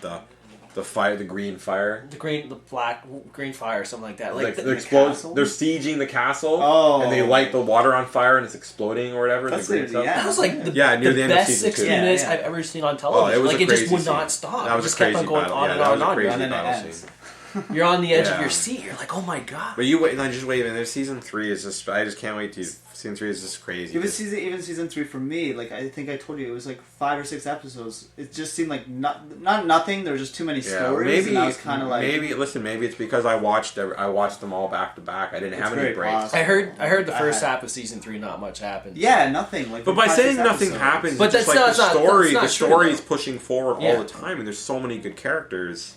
the fire the green fire. the black green fire or something like that. Like Like they're explodes. castle? They're sieging the castle, Oh. and they light the water on fire, and it's exploding or whatever. That's the green near the stuff. end. that was like the, Yeah, near the end of best season 60 two. minutes Yeah, yeah. I've ever seen on television. Oh, it was like a it just crazy would not scene. stop. That It was a just kept on crazy going battle. on Yeah, and that on was and a on. crazy And then it battle ends. scene. You're on the edge of Yeah. your seat. You're like, oh my god. But you wait, and I just wait, and there's season 3 is just I just can't wait to season 3 is just crazy. Even season 3 for me, like I think I told you, it was like 5 or 6 episodes. It just seemed like not nothing. There were just too many stories. maybe and I was kind of like maybe it's because I watched them all back to back. I didn't It's have any very breaks. possible. I heard the I first had- half of season 3 not much happened. yeah, nothing. Like But by 5, saying 6 nothing episodes. happens, But it's just that's like not- the that's not- story. that's The not true, story's though. pushing forward Yeah. all the time, and there's so many good characters.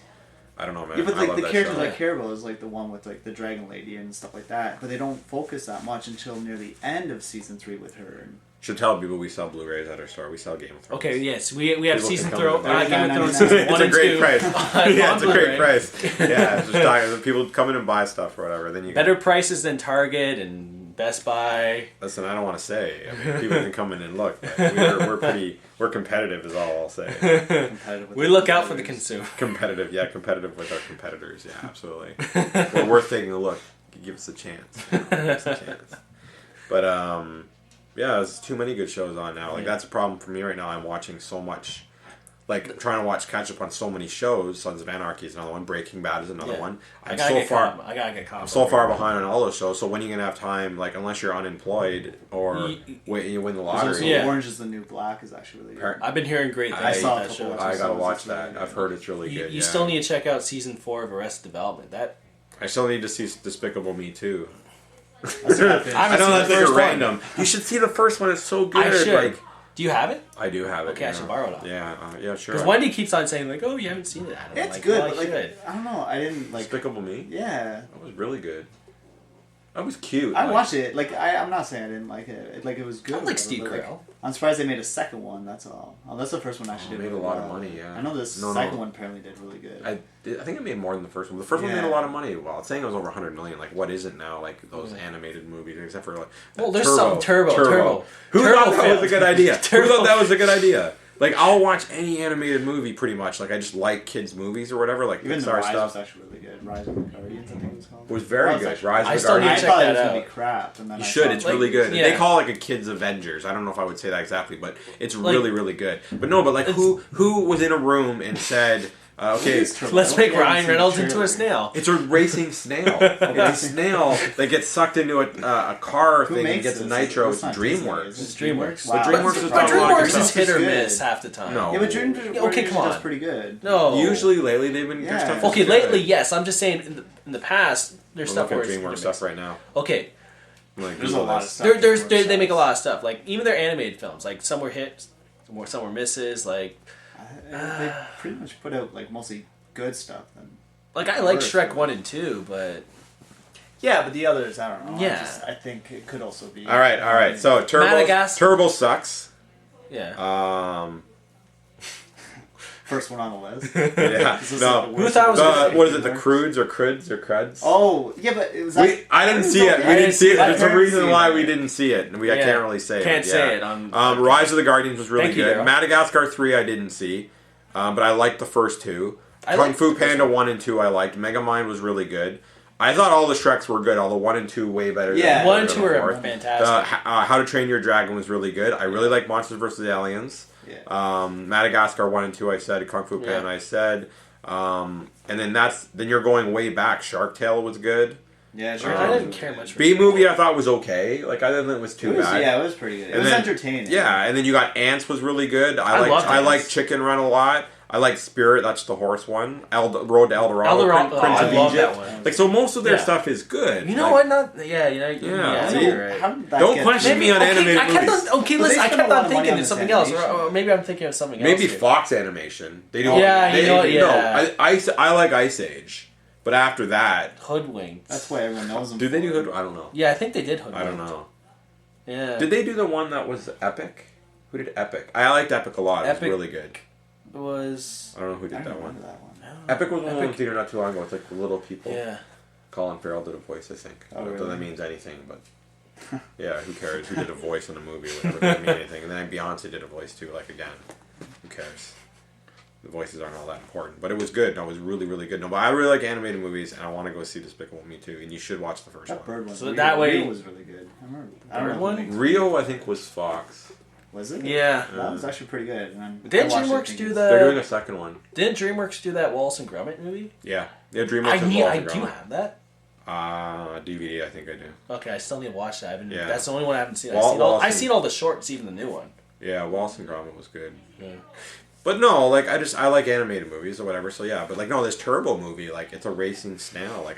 I don't know, man. Yeah, but I like love the that characters show. I care about is like the one with like the dragon lady and stuff like that. But they don't focus that much until near the end of season 3 with her. And Should tell people we sell Blu-rays at our store. We sell Game of Thrones. Okay, yes, we have People season can throw. come in. Game of Thrones It's season it's 1 a and great 2 price. on Yeah, it's a Blu-ray. great price. Yeah, it's just talking. People come in and buy stuff or whatever. Then you Better prices than Target and Best Buy. listen. I don't want to say. I mean, people can come in and look. But we're competitive. Is all I'll say. competitive with We the look out for the competitors. consumer. Competitive with our competitors. Yeah, absolutely. We're worth taking a look. Give us a chance. Give us a chance. But yeah, there's too many good shows on now. Like that's a problem for me right now. I'm watching so much. Like trying to catch up on so many shows. Sons of Anarchy is another one. Breaking Bad is another Yeah. one. I I'm gotta so get far. caught. I gotta get caught. I'm so up. far behind on all those shows. So when are you gonna have time? Like unless you're unemployed or you win the There's also lottery. Yeah. Orange is the New Black is actually really good. I've been hearing great things I about saw a that couple show. of I gotta episodes, watch it's really that. good. I've heard it's really You good. you yeah. still need to check out season 4 of Arrested Development. That I still need to see Despicable Me too. I still have to- I I haven't know seen that's the like a first one. random. You should see the first one. It's so good. I should. Like Do you have it? I do have it. Okay, I should borrow it. Yeah, yeah, sure. Because Wendy keeps on saying like, "Oh, you haven't seen it." I'm It's like, good, well, but I like should. I don't know. I didn't like. Despicable Me. Yeah, That was really good. That was cute. I like- watched it. Like I'm not saying I didn't like it. Like it was good. I like but, Steve like, Carell. I'm surprised they made a second one. That's all. Oh, that's the first one actually Oh, did made a really lot of well. money, yeah. I know this No, second no. one apparently did really good. I think it made more than the first one. The first one Yeah. made a lot of money. Well, it's saying it was over 100 million. Like, what isn't now? Like those animated movies, except for like. Well, there's some Turbo. Who Turbo thought that failed. was a good idea? Turbo. Who thought that was a good idea? Like, I'll watch any animated movie pretty much. Like, I just like kids' movies or whatever. Like Even the Pixar Rise stuff. was actually really good. Rise of the Guardians, I think it was called. It was very That good. actually- Rise of I the still need I to Guardians. check thought it that was gonna out. be crap, and then You I should. saw It's it. really good. yeah. They call it like a kids Avengers. I don't know if I would say that exactly, but it's Like- really, really good. But no, but like who was in a room and said Okay, Let's make Ryan Reynolds into a snail. it's a racing snail. It's a snail that gets sucked into a car Who thing and makes gets this? Nitro. It's It's not Disney, DreamWorks. is it? It's DreamWorks. Wow. But DreamWorks is But not DreamWorks like is hit or good. miss half the time. No. Yeah, but DreamWorks Okay, come on. does pretty good. No. Usually lately they've been Yeah. their stuff. Okay, is lately, good. yes. I'm just saying in the past, there's I'm stuff looking where at it's hit or DreamWorks miss. stuff right now. Okay, Like, There's a Google lot of this. stuff. they make a lot of stuff. Like even their animated films, like some were hits, some were misses. Like They pretty much put out like mostly good stuff. Then. I like Worse, Shrek yeah. 1 and 2, but Yeah, but the others, I don't know. Yeah. I think it could also be. All right. So Madagascar. Turbo sucks. yeah. First one on the list. Yeah. This is No. like the Who worst thought it was one. a- What is it? The Crudes or Cruds or Cruds? Oh, yeah, but it was. I didn't see it. We I didn't see it. didn't There's see a it. reason why we didn't see it. I Yeah. can't really say it. Can't yeah. say it on. Rise of the Guardians was really Thank you, good. Daryl. Madagascar 3 I didn't see, but I liked the first two. I Kung liked Fu the first Panda one. 1 and 2 I liked. Megamind was really good. I thought all the Shreks were good, although 1 and 2 way better Yeah. than 1 and the 2 are fourth. fantastic. How to Train Your Dragon was really good. I really like Monsters vs. Aliens. Yeah. Madagascar 1 and 2 I said. Kung Fu Panda Yeah. I said. And then you're going way back. Shark Tale was good. Yeah, sure. I didn't care much for B movie I thought was okay. Like I didn't think it was too bad. Yeah, it was pretty good. It And was then- entertaining. Yeah, and then you got Ants was really good. I loved I Ants. like Chicken Run a lot. I like Spirit. That's the horse one. Road to El Dorado. Eldorado, Prince I of love Egypt. that one. Like so, most of their Yeah. stuff is good. You know Like, what? Not yeah. Yeah, see? You're right. How did that Don't get question through? me on animated I kept movies. on, okay, But listen. they I spend kept a lot on of money thinking on it's this something else, animation. or maybe I'm thinking of something else. Maybe here. Fox Animation. They do. Yeah, you know what, yeah. No, I like Ice Age, but after that, Hoodwinked. That's why everyone knows them. do they do for. Hood? I don't know. Yeah, I think they did Hoodwinked. I don't know. Yeah. Did they do the one that was Epic? Who did Epic? I liked Epic a lot. It was Epic. really good. It was. I don't know who I did don't that remember one. that one. Epic was one in Epic. theater not too long ago. It's like the little people. Yeah. Colin Farrell did a voice, I think. Oh, Not that really? that means anything, but yeah, who cares? Who did a voice in a movie? Whatever, doesn't mean anything. And then Beyonce did a voice too. Like again, who cares? The voices aren't all that important, but it was good. No, it was really, really good. No, but I really like animated movies, and I want to go see Despicable Me too. And you should watch the first That one. bird one. So Rio, that way- Rio was really good. I remember. I don't Bird know one? who makes it. Rio, I think, was Fox. Was it? Yeah. That was actually pretty good. And then Didn't I watched it DreamWorks thinking, do They're doing the? a second one. Didn't DreamWorks do that Wallace and Gromit movie? Yeah, DreamWorks. I do have that. DVD. I think I do. Okay, I still need to watch that. Yeah. That's the only one I haven't seen. Wallace I've and- seen all the shorts, even the new one. Yeah, Wallace and Gromit was good. Yeah. But no, like I like animated movies or whatever. So yeah, but like no, this Turbo movie, like it's a racing snail. Like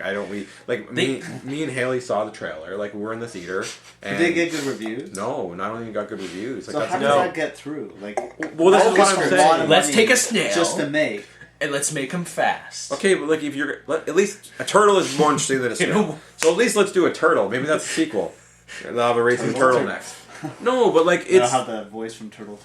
me and Haley saw the trailer. Like we were in the theater. And Did they get good reviews? No, not only got good reviews. Like So that's how the- does No. that get through? Like, Well, this is all what this I'm for a lot saying. of Let's money take a snail. just to make. And let's make them fast. Okay, but like if you're at least a turtle is more interesting than a snail. So at least let's do a turtle. Maybe that's a sequel. And they'll have a racing turtle next. No, but like They'll it's have that voice from Turtle.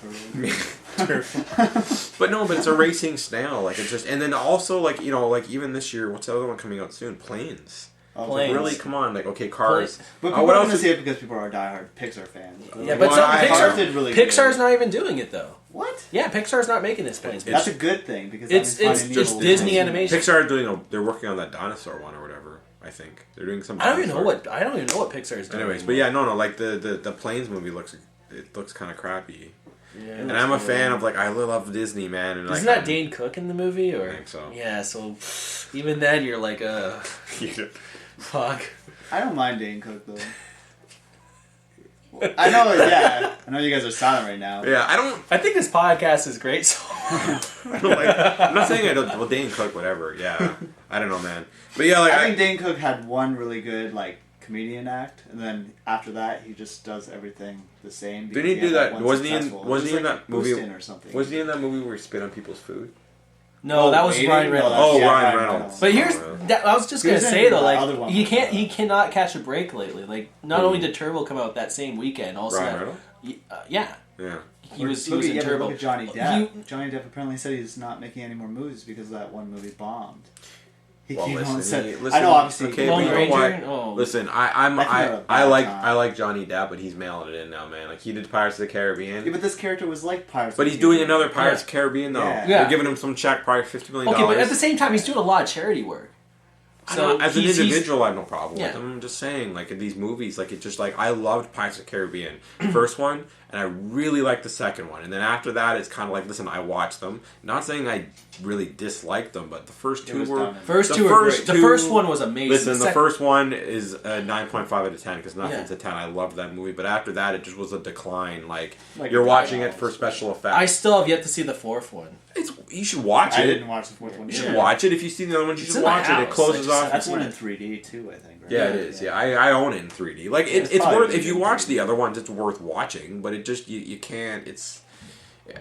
but no, but it's a racing snail. Like it's just and then also like like even this year, what's the other one coming out soon? Planes. Oh, Planes. Really, come on, like okay, Cars. But Oh, people what are else going to is- see it because people are diehard Pixar fans. Yeah, but Well, some I- Cars Pixar, did really Pixar's good. not even doing it though. What? Yeah, Pixar's not making this Planes. That's a good thing because that It's means it's Finding it's Nemo Disney was- animation. Pixar doing they're working on that dinosaur one or whatever. I think they're doing some. I don't even know dinosaur- what Pixar's doing. Anyways, but yeah, no, like the Planes movie looks kind of crappy. Yeah. And I'm a fan of like I love Disney, man. And Isn't like, that Dane Cook in the movie? Or I think so. Yeah, so even then you're like, fuck. Oh, I don't mind Dane Cook though. I know, yeah. I know you guys are silent right now. Yeah, I don't. I think this podcast is great. So I don't like. I'm not saying I don't. Well, Dane Cook, whatever. Yeah, I don't know, man. But yeah, like I think Dane Cook had one really good like comedian act, and then after that he just does everything the same. Didn't because he do had that? one Wasn't he in? successful. Wasn't he It in was that like movie? Boostin' or something? Was he in that movie where he spit on people's food? no, that was Waiting? Ryan No, Reynolds. that's- Oh, yeah, Ryan Ryan Reynolds. Reynolds. But here's Oh, yeah. that I was just He gonna was in say though, the like other one he before can't, he that. cannot catch a break lately. Like not only did Turbo come out that same weekend, also Ryan Reynolds. yeah, Yeah. he was Look in at Turbo. Look at Johnny Depp. He- Johnny Depp apparently said he's not making any more movies because that one movie bombed. He Well, came out listen, and said, listen, "I know, obviously." okay, Lone but you know Ranger? what? Oh. Listen, I think they're a bad time. I like Johnny Depp, but he's mailing it in now, man. Like he did Pirates of the Caribbean, Yeah, but this character was like Pirates. but of he's the doing Caribbean. another Pirates of Yeah. the Caribbean though. Yeah. Yeah. They're giving him some check, probably $50 million. Okay, but at the same time, he's doing a lot of charity work. So as an he's- individual, I have no problem with Yeah. them. I'm just saying, like, in these movies, like, it's just like, I loved Pirates of the Caribbean, first one, and I really liked the second one. And then after that, it's kind of like, listen, I watched them. Not saying I really disliked them, but the first two was were... done. First the two are great. The two- first one was amazing. Listen, the Sec- first one is a 9.5 out of 10, because nothing's Yeah. a 10. I loved that movie. But after that, it just was a decline. Like Like you're a watching decline. it for special effects. I still have yet to see the fourth one. You should watch I it. didn't watch the fourth one. You either. should watch it. If you see the other ones, you It's should in my watch it. It house. closes I just- off. That's one in 3D too, I think. Right? Yeah, it is. Yeah, I own it in 3D. Like It's it's probably worth if you good. watch the other ones, it's worth watching. But it just you can't. It's yeah.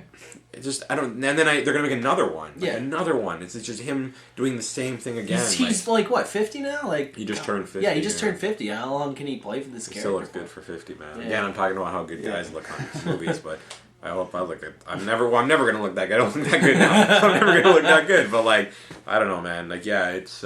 It just I don't. And then they're gonna make another one. Like, Yeah. another one. It's just him doing the same thing again. He's like what, 50 now? Like he just turned 50. Yeah, he just turned 50. How long can he play for this He character? still looks good for 50, man. Yeah. Again, I'm talking about how good Yeah. guys look on these movies, but I hope I look good. I'm never gonna look that good. I don't look that good now. So I'm never gonna look that good. But like, I don't know, man. Like, yeah, it's.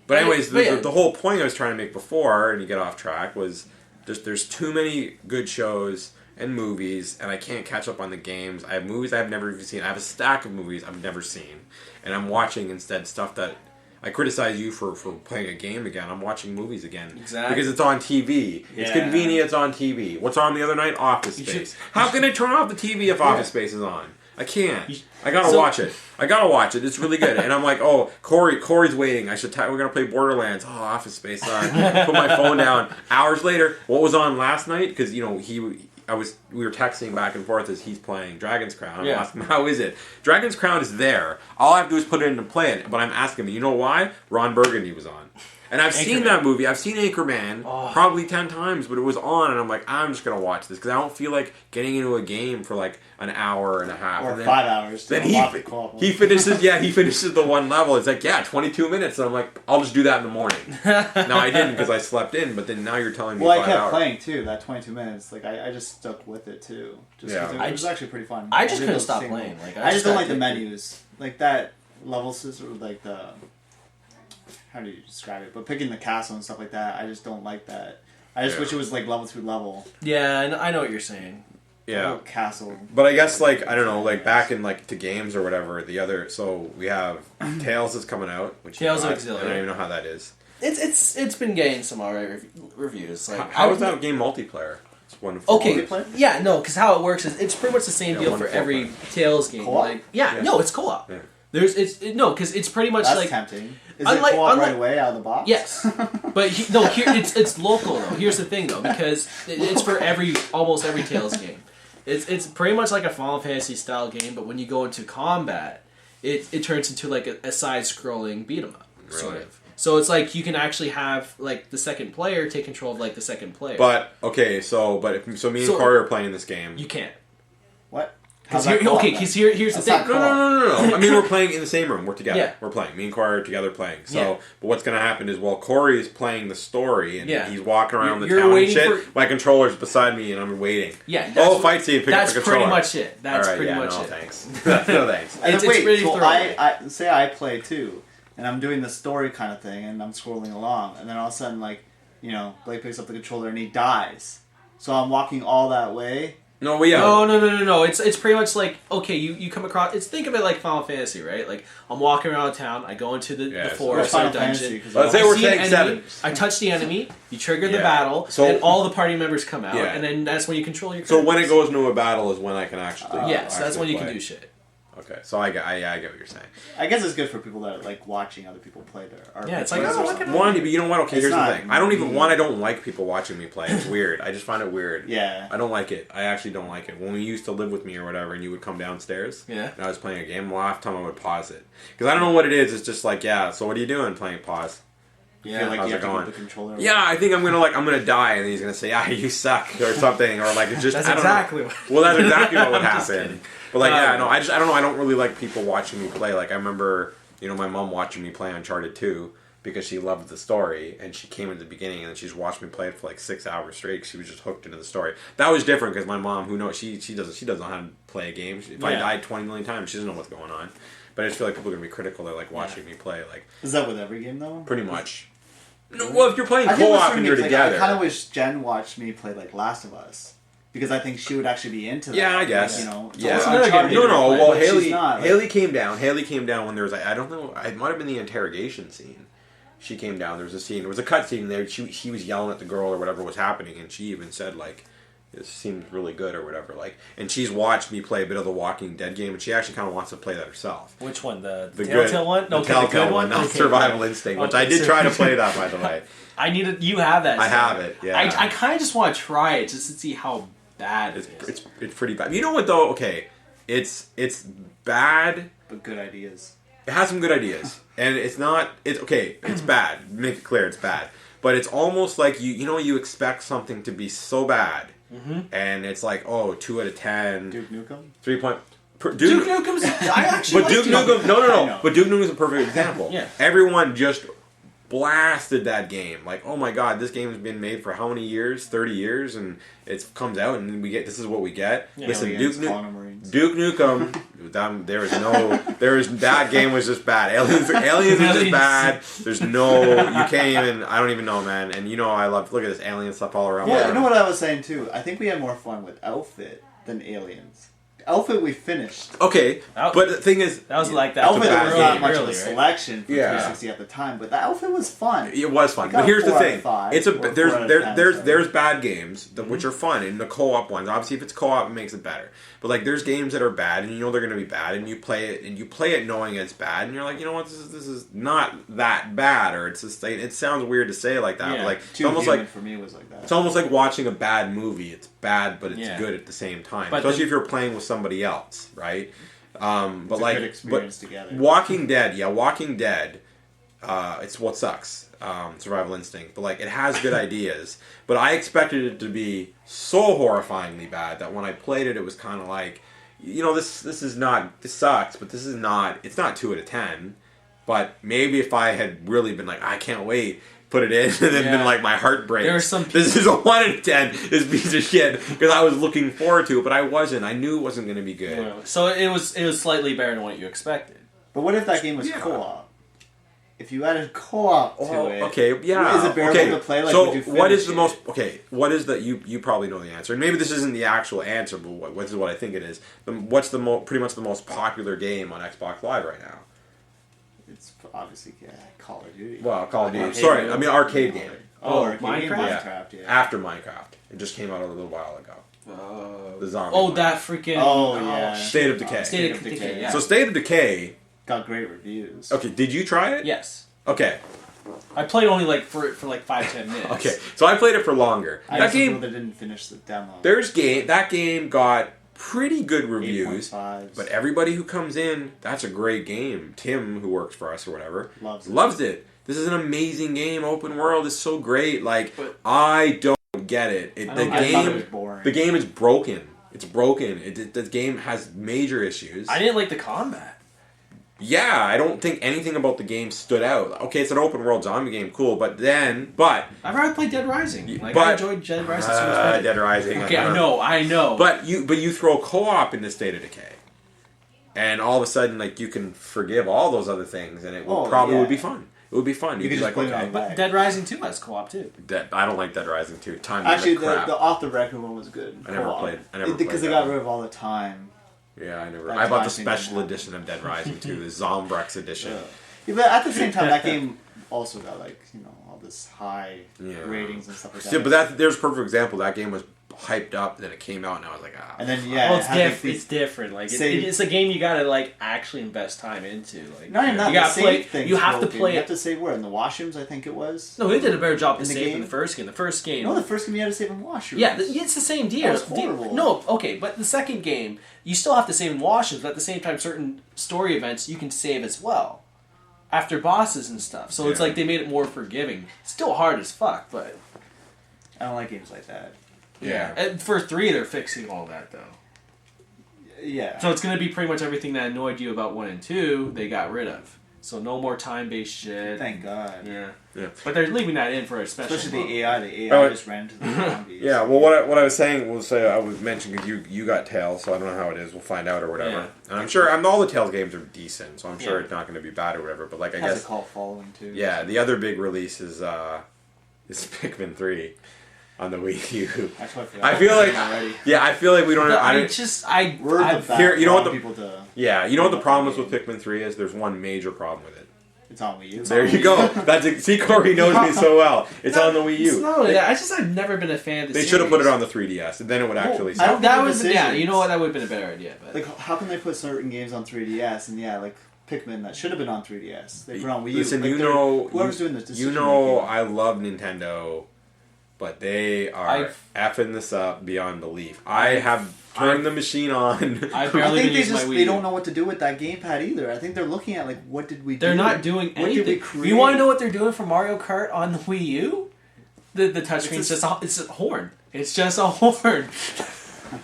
But anyways, But yeah. the whole point I was trying to make before, and you get off track, was there's too many good shows and movies, and I can't catch up on the games. I have movies I've never even seen. I have a stack of movies I've never seen, and I'm watching instead stuff that. I criticize you for playing a game again. I'm watching movies again. Exactly. Because it's on TV. It's Yeah. convenient, it's on TV. What's on the other night? Office You Space. should- How can I turn off the TV if Office Space is on? I can't. I gotta So- watch it. I gotta watch it. It's really good. And I'm like, oh, Corey's waiting. We're gonna play Borderlands. Oh, Office Space on. Put my phone down. Hours later, what was on last night? Because we were texting back and forth as he's playing Dragon's Crown. I'm Yeah. asking him, how is it? Dragon's Crown is there. All I have to do is put it in and play it. But I'm asking him, you know why? Ron Burgundy was on. And I've seen Anchorman. that movie. I've seen Anchorman Oh. probably 10 times, but it was on, and I'm like, I'm just going to watch this because I don't feel like getting into a game for like an hour and a half. Or and then, 5 hours. Then to unlock the co-op he finishes, he finishes the one level. It's like, 22 minutes. And I'm like, I'll just do that in the morning. Now, I didn't because I slept in, but then now you're telling me Well, 5 I kept hours. playing too. That 22 minutes, like I just stuck with it too. Just Yeah. 'cause it, I was just- actually pretty fun. I just did couldn't those stop things. playing. Like, I just don't got like the addicted. menus, like that level system, or like the how do you describe it? But picking the castle and stuff like that, I just don't like that. I just Yeah. wish it was like level to level. Yeah, I know what you're saying. Yeah. Oh, castle. But I guess, like, I don't know, like, back in, like, to games or whatever, so we have Tales is coming out, which Tales of I Exilio. don't even know how that is. It's been getting some alright reviews. Like How is that game multiplayer? It's one to Okay, Multiplayer? yeah, no, because how it works is it's pretty much the same Yeah, deal one for to four every player. Tales game. Co-op? Like, yeah, Yeah. no, it's co-op. Yeah. Because it's pretty much That's like tempting. Is unlike- it co-op unlike- right away out of the box? yes, but here it's local though. Here's the thing though, because it's for almost every Tales game. It's pretty much like a Final Fantasy style game, but when you go into combat, it turns into like a side-scrolling beat 'em up, sort Really? of. So it's like you can actually have like the second player take control of like the second player. But, okay, so me and So- Corey are playing this game. you can't. What? Because How's that co-op then? here's the That's thing. not No. I mean, we're playing in the same room. We're together. Yeah. We're playing. Me and Corey are together playing. So, Yeah. but what's going to happen is, while Corey is playing the story and Yeah. he's walking around You're the town and waiting shit, for- my controller's beside me and I'm waiting. Yeah. Fight scene, pick up That's the controller. pretty much it. That's All right, pretty yeah, much no, it. thanks. No, thanks. And It's then wait, pretty so throwaway. I say I play too, and I'm doing the story kind of thing, and I'm scrolling along, and then all of a sudden, like, Blake picks up the controller and he dies. So I'm walking all that way. No, we No. It's pretty much like, okay, you come across. Think of it like Final Fantasy, right? Like I'm walking around town, I go into the Yeah, it's forest Final or dungeon. Fantasy, 'cause Let's say I we're see an saying enemy, 7. I touch the enemy, you trigger the Yeah. battle, So- and all the party members come out, Yeah. and then that's when you control your. So when it characters. goes into a battle is when I can actually. yes, that's actually when you play. can do shit. Okay, so I get what you're saying. I guess it's good for people that like watching other people play their RPG. Yeah, it's like, or oh, look something. at One, but you know what? Okay, It's here's the not thing. I don't even me. I don't like people watching me play. It's weird. I just find it weird. Yeah. I don't like it. I actually don't like it. When we used to live with me or whatever, and you would come downstairs, Yeah. and I was playing a game, well, half the time I would pause it because I don't know what it is. It's just like, yeah. So what are you doing? Playing pause. You feel like How's you it have to going? get the controller. Yeah, I think I'm gonna die, and then he's gonna say, "Ah, you suck" or something, or like it's just. That's I don't exactly know. what. Well, that's exactly what would I'm just happen. kidding. But like, yeah, Um, no, I don't know. I don't really like people watching me play. Like I remember, my mom watching me play Uncharted 2 because she loved the story, and she came at the beginning, and then she's watched me play it for like 6 hours straight. 'Cause she was just hooked into the story. That was different because my mom, who knows, she doesn't know how to play a game. If I Yeah. died 20 million times, she doesn't know what's going on. But I just feel like people are gonna be critical. They're like watching me play, like Is that with every game though? pretty much. No, well, if you're playing I think co-op with and you're certain games, together. I kind of wish Jen watched me play like Last of Us because I think she would actually be into that. Yeah, I guess. It's Yeah. almost Another Uncharted game No, to no. play, Well, but she's Haley not, like- Haley came down. Haley came down when there was I don't know. It might have been the interrogation scene, she came down. There was a scene. There was a cut scene there. She was yelling at the girl or whatever was happening, and she even said like, "This seems really good" or whatever. Like, and she's watched me play a bit of the Walking Dead game, and she actually kind of wants to play that herself. Which one? The The Telltale good, one? the Okay, Telltale the good one. not Okay, Survival yeah. Instinct, which Okay, I did try to play that, by the way. I need you have that. I still. have it. Yeah, I kind of just want to try it just to see how bad it is. it's pretty bad. You know what though? Okay, it's bad. But good ideas. It has some good ideas, and it's not. It's okay. It's bad. Make it clear, it's bad. But it's almost like you expect something to be so bad, and it's like 2 out of 10, Duke Nukem? 3 point. Duke Nukem's. I actually. But Duke like Nukem, I no. know. But Duke Nukem's a perfect example. Yeah. Everyone just blasted that game. Like, oh my god, this game has been made for how many years? 30 years, and it comes out, and this is what we get. Yeah. Listen, Aliens, Duke Colonial Marines. Nukem, that game was just bad. Aliens was just bad. There's no, you can't even, I don't even know, man. And look at this alien stuff all around. Yeah, you know what I was saying too? I think we had more fun with Outfit than Aliens. Outfit we finished. Okay, but the thing is, That was like that. Outfit bad was game, not much of really, a right? selection for Yeah. 360 at the time, but the Outfit was fun. it was fun. It got But here's the 4 out of thing: 5, it's or 4 out of 10, there's sorry. bad games which are fun, and the co-op ones. Obviously, if it's co-op, it makes it better. But like, there's games that are bad, and they're going to be bad, and you play it knowing it's bad, and you're like, you know what, this is not that bad, or it's just it sounds weird to say it like that, Yeah. but like it's Too almost Human like for me was like that. it's almost like watching a bad movie. It's bad, but it's Yeah. good at the same time. But Especially then- if you're playing with somebody else, right? But It's a like, good experience together. Walking Dead, Walking Dead. It's what sucks. Survival Instinct, but like it has good ideas. But I expected it to be so horrifyingly bad that when I played it, it was kind of like, this sucks, but this is not. It's not 2 out of 10. But maybe if I had really been like, I can't wait, put it in, and then been like, my heart breaks. There are some This is a 1 out of 10. This piece of shit, because I was looking forward to it, but I wasn't. I knew it wasn't going to be good. So it was slightly better than what you expected. But what if that game was Yeah. co-op? If you added co-op to Oh, it, okay, yeah. is it bearable okay. to play? Like, so would you what is finish the it? most? Okay, what is the? You probably know the answer, and maybe this isn't the actual answer, but what is what I think it is. What's the pretty much the most popular game on Xbox Live right now? It's obviously Call of Duty. Well, Call of Duty. Arcade Sorry, game. I mean arcade game. Oh, Oh, arcade game, Minecraft? Minecraft, yeah. After Minecraft, it just came out a little while ago. The zombie. Oh, one. that freaking. Oh, yeah. State of Decay. State of Decay, yeah. So State of Decay. Got great reviews. Okay, did you try it? Yes. Okay. I played only like for like 5-10 minutes. Okay. So I played it for longer. I That also game. know they didn't finish the demo. That game got pretty good reviews. 8.5s. But everybody who comes in, that's a great game. Tim, who works for us or whatever, Loves it. it. This is an amazing game. Open world is so great. Like, But- I don't get it. The I thought it was game, boring. the game is broken. It's broken. The game has major issues. I didn't like the combat. Yeah, I don't think anything about the game stood out. Okay, it's an open world zombie game, cool. But I'd rather play Dead Rising. Like, but- I enjoyed Dead Rising so much better. Dead Rising. Okay, I know. But you throw co-op into State of Decay, and all of a sudden, like, you can forgive all those other things, and it would yeah. would be fun. It would be fun. You You'd could be just like, put it okay. on But Dead Rising 2 has co-op too. I don't like Dead Rising 2. Time Actually, is crap. the off the record one was good. I never Co-op. played because they that got one. rid of all the time. Yeah, I never. That I bought the time thing special didn't edition of Dead Rising 2, the Zombrex edition. Yeah, but at the same time, that game also got all this high Yeah. ratings and stuff like that. See, but there's a perfect example. That game was hyped up, then it came out, and I was like, ah. and then Well, it's it had, different. It's different. Like Say- it's a game you gotta like actually invest time into. Like not even that. you The gotta save play. thing's You have to broken. play You have it. to save where in the washrooms, I think it was. No, they did a better job to In the save in game? the first game. The first game. No, the first game you had to save in washrooms. Yeah, it's the same deal. That was horrible. No, okay, but the second game, you still have to save in washrooms, but at the same time, certain story events you can save as well. After bosses and stuff. So it's Yeah. like they made it more forgiving. Still hard as fuck, but... I don't like games like that. Yeah. And for 3, they're fixing all that, though. Yeah. So it's going to be pretty much everything that annoyed you about 1 and 2, they got rid of. So no more time-based shit. Thank God. Yeah. Yeah. But they're leaving that in for a special Especially mode. the AI. The AI Oh, just ran into the zombies. Yeah, well, what I was saying was I would mention because you got Tales, so I don't know how it is. We'll find out or whatever. Yeah. And I'm sure all the Tales games are decent, so I'm sure Yeah. it's not going to be bad or whatever. But like I It has guess a cult following too. yeah, the other big release is Pikmin 3 on the Wii U. Actually, I feel like already. yeah, I feel like we don't. But I I don't just... We're the Here, you know what wrong the- people to. yeah, you know what the problem is with Pikmin 3 is? There's one major problem with it. It's on Wii U. There you go. See, Corey knows me so well. It's on the Wii It's U. not only that. I've never been a fan of the They should have put it series. on the 3DS, and then it would actually. I don't That think was the you know what? decisions- That would have been a better idea. But Like, how can they put certain games on 3DS and like Pikmin that should have been on 3DS? They put on Wii U. Listen, Like, you know, whoever's doing this decision. you know, I love Nintendo, but they are I've- effing this up beyond belief. I have turned the machine on. I I barely think been using my Wii they U. don't know what to do with that gamepad either. I think they're looking at like, what did we do? They're not doing What did we anything. create? You want to know what they're doing for Mario Kart on the Wii U? The touchscreen's It's it's a horn. It's just a horn.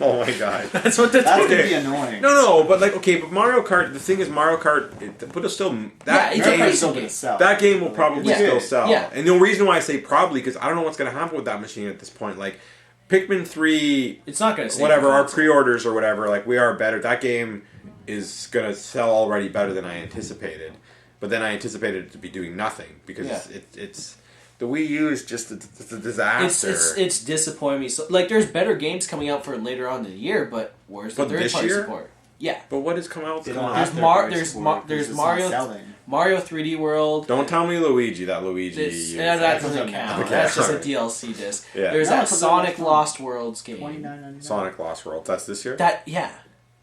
Oh my god. That's what they're That's doing. gonna be annoying. No, but like, okay, but Mario Kart. The thing is, Mario Kart. But it's still that Yeah, it's a Mario game. Kart's still gonna game. sell. That game will Like, probably Yeah. still sell. Yeah. And the reason why I say probably because I don't know what's going to happen with that machine at this point. Like, Pikmin 3, It's not going to save whatever, the our console. pre-orders or whatever, like, we are better. That game is going to sell already better than I anticipated. But then I anticipated it to be doing nothing because Yeah. it's the Wii U is just it's a disaster. It's disappointing me. So, like, there's better games coming out for later on in the year, but where's the But third this party year? support? Yeah, But what has come out? They Come don't on. have There's their Mar- party there's support Mar- because there's it's Mario- not selling. Mario 3D World. Don't tell me Luigi. That Luigi. This, you- that doesn't doesn't count. count. That's just a Okay. DLC disc. Yeah. There's No, that it's a Sonic little Lost Worlds game. $29.99. Sonic Lost World. That's this year. That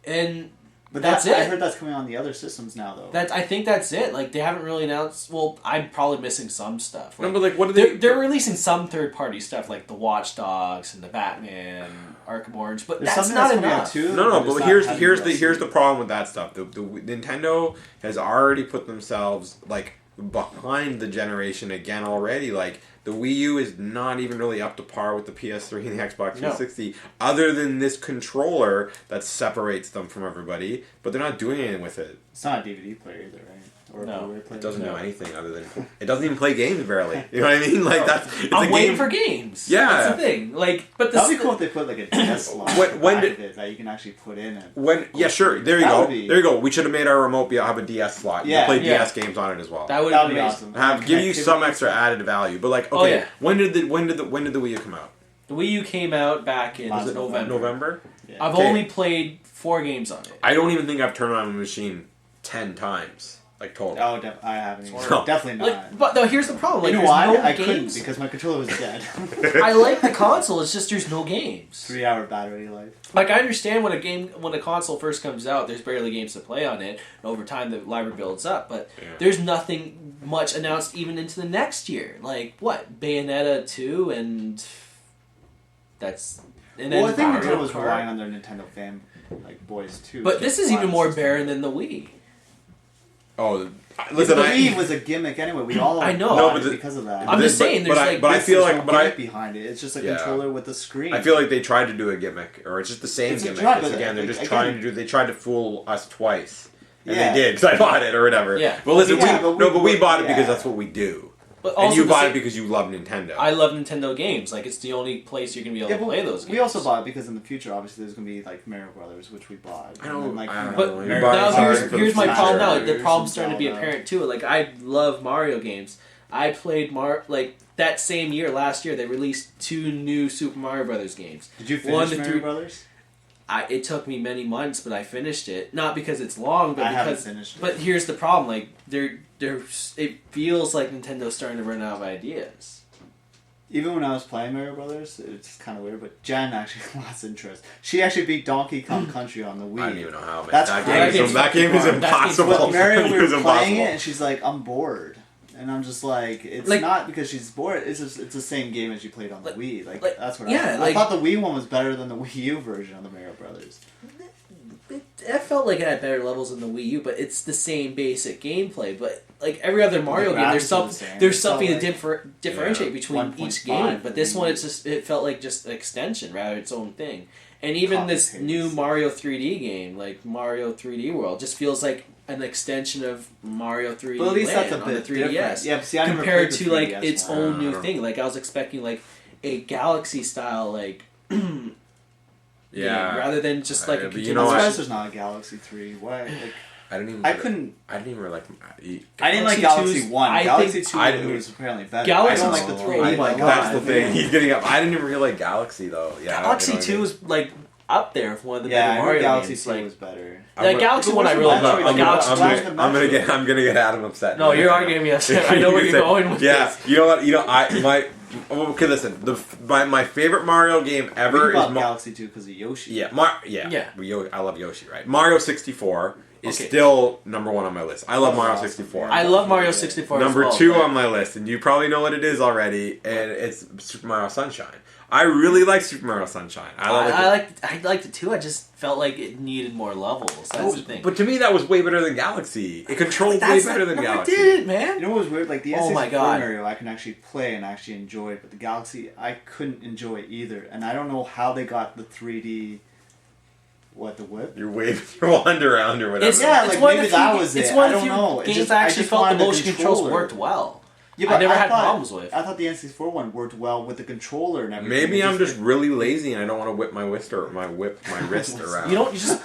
and But that's I it. heard that's coming on the other systems now, though. I think that's it. Like they haven't really announced. Well, I'm probably missing some stuff. No, Like, but like, what do they? they're releasing some third party stuff like the Watch Dogs and the Batman Arkham Orange, but There's that's something not that's coming out enough. too. No, it's but not here's having here's the DLC. problem with that stuff. The Nintendo has already put themselves like behind the generation again already. Like the Wii U is not even really up to par with the PS3 and the Xbox 360, other than this controller that separates them from everybody. But they're not doing anything with it. It's not a DVD player either, right? Or a No, Blu-ray player. It doesn't No. do anything other than it doesn't even play games barely. You know what I mean? Like that's it's I'm a waiting game. for games. Yeah. that's the thing. Like, but That'd this be cool if they put like a DS slot When back did- of it that you can actually put in it. Yeah, sure. There you That go. would be- There you go. We should have made our remote have a DS slot. You Yeah, can play yeah. DS games on it as well. that would That'd be be amazing. awesome. Give you some Connectivity extra stuff. added value. But like, Oh, okay, yeah. when did the Wii U come out? The Wii U came out back in Last November. November. Yeah. I've Okay. only played 4 games on it. I don't even think I've turned on a machine 10 times, like total. Oh, I haven't. No. Definitely not. Like, but no, here's the problem. Like, you know there's why? no I couldn't games. because my controller was dead. I like the console. It's just there's no games. 3-hour battery life. Like I understand when a console first comes out, there's barely games to play on it, and over time the library builds up. But Yeah. there's nothing much announced even into the next year. Like what Bayonetta 2 and that's and then Well, I think Mario Nintendo was Kart. relying on their Nintendo fan boys too. But to this is fly even the more system. barren than the Wii. Oh, Listen, listen, the I Wii was a gimmick anyway. We all I know. bought No, but it the- because of that. I'm just saying, there's like but I This, feel there's like, no but I, gimmick behind it. It's just a Yeah. controller with a screen. I feel like they tried to do a gimmick, or it's just the same It's a gimmick. drug, It's but again, they're just again- trying to do. They tried to fool us twice, and Yeah. they did because I bought it or whatever. Yeah. But listen, Yeah, but we bought it because yeah. that's what we do, But and also you the bought same- it because you love Nintendo. I love Nintendo games. Like it's the only place you're gonna be able Yeah, to but play those games. we also bought it because in the future, obviously, there's gonna be like Mario Brothers, which we bought. I don't- And then, like, I don't But know. Mario You bought now it Brothers, here's, for here's my Smash problem now. Brothers The and problem's starting to be Zelda. apparent too. Like I love Mario games. I played like that same year last year they released 2 new Super Mario Brothers games. Did you One finish to Mario three- Brothers? It took me many months, but I finished it. Not because it's long, but I haven't because. finished it. But here's the problem: like it feels like Nintendo's starting to run out of ideas. Even when I was playing Mario Brothers, it's kind of weird, but Jen actually lost interest. She actually beat Donkey Kong Country on the Wii. I don't even know how. Man. That's That crazy. game is that game is That game's impossible. fucking But Mario, It we was were playing impossible. it, and she's like, "I'm bored," and I'm just like, "It's Like- not because she's bored. It's just it's the same game as you played on the Like- Wii. Like, like- that's what yeah, I like- thought the Wii one was better than the Wii U version of the Mario Brothers. It felt like it had better levels than the Wii U, but it's the same basic gameplay. But like every other Mario game, there's graphics are the something same. there's It's all something to like- differentiate between 1.5 each game. But this for one, me. it felt like just an extension rather than its own thing. And even Copy this paste. new Mario 3D game, like Mario 3D World, just feels like an extension of Mario 3D But at least Land that's a on the bit 3DS. different. Yeah, but see, I never Compared played to the like 3DS its one. own I new don't thing. Like I was expecting like a Galaxy style like Yeah. game, rather than just like a But you continuous. know I'm what? surprised there's not a Galaxy 3. Why? Like, I didn't even. I couldn't. I didn't even like. I didn't like Galaxy Galaxy 2's 1. I Galaxy think- 2 I didn't- was apparently better. Galaxy I don't like the 2 3. oh my Like, God. That's the thing. He's getting up. I didn't even really like Galaxy though. Yeah. Galaxy you know what I 2 mean? is like up there with one of the Yeah, better I heard Mario Galaxy games. 2 Like was better. the Galaxy one, I really Metroid love. two. The Galaxy Where's two. the I'm Metroid? gonna get Adam upset. No, you're arguing me. I know where you're going with Yeah, this. you know what? Okay, listen. My favorite Mario game ever We is bought Galaxy 2 because of Yoshi. Yeah. I love Yoshi, right? Mario 64 is Okay. still number one on my list. I love Mario Awesome. 64. I love Mario 64 Number as well, two but- on my list, and you probably know what it is already, and it's Super Mario Sunshine. I really like Super Mario Sunshine. I liked it too. I just felt like it needed more levels. That's the thing. But to me, that was way better than Galaxy. It controlled way better than Galaxy. It did, man. You know what was weird? Like the Oh N64 my God. Mario, I can actually play and actually enjoy it, but the Galaxy, I couldn't enjoy either. And I don't know how they got the 3D. What, the whip? You're waving your wand around or whatever. Yeah, It's like, one of maybe the few- that was It's it. one I of the don't few know. It's games just- I I actually just felt the wanted the motion controls controller. worked well. Yeah, I never had thought- problems with. I thought the N64 one worked well with the controller and everything. Maybe It I'm just really lazy and I don't want to whip my wrist around. You just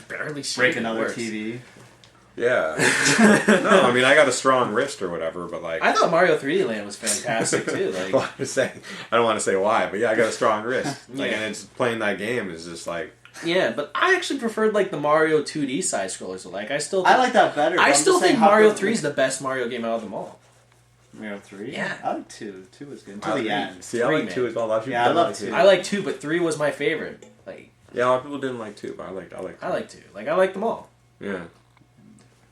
barely shake break it, it another works. TV. Yeah. No, I mean I got a strong wrist or whatever, but like I thought Mario 3D Land was fantastic too. Like, well, I'm saying I don't want to say why, but yeah, I got a strong wrist. Like, Yeah. and it's playing that game is just like yeah, but I actually preferred like the Mario 2D side scrollers. Like I still, I like that better. but I I'm still just saying think how Mario good- 3 is the best Mario game out of them all. Mario 3? Yeah. I like 2. 2 was good until the end. See, I Three, like man. 2 as well. A lot of people Yeah, I don't love like 2. I like 2, but 3 was my favorite. Like Yeah, a lot of people didn't like 2, but I like 2. I like 2. Like I like them all. Yeah.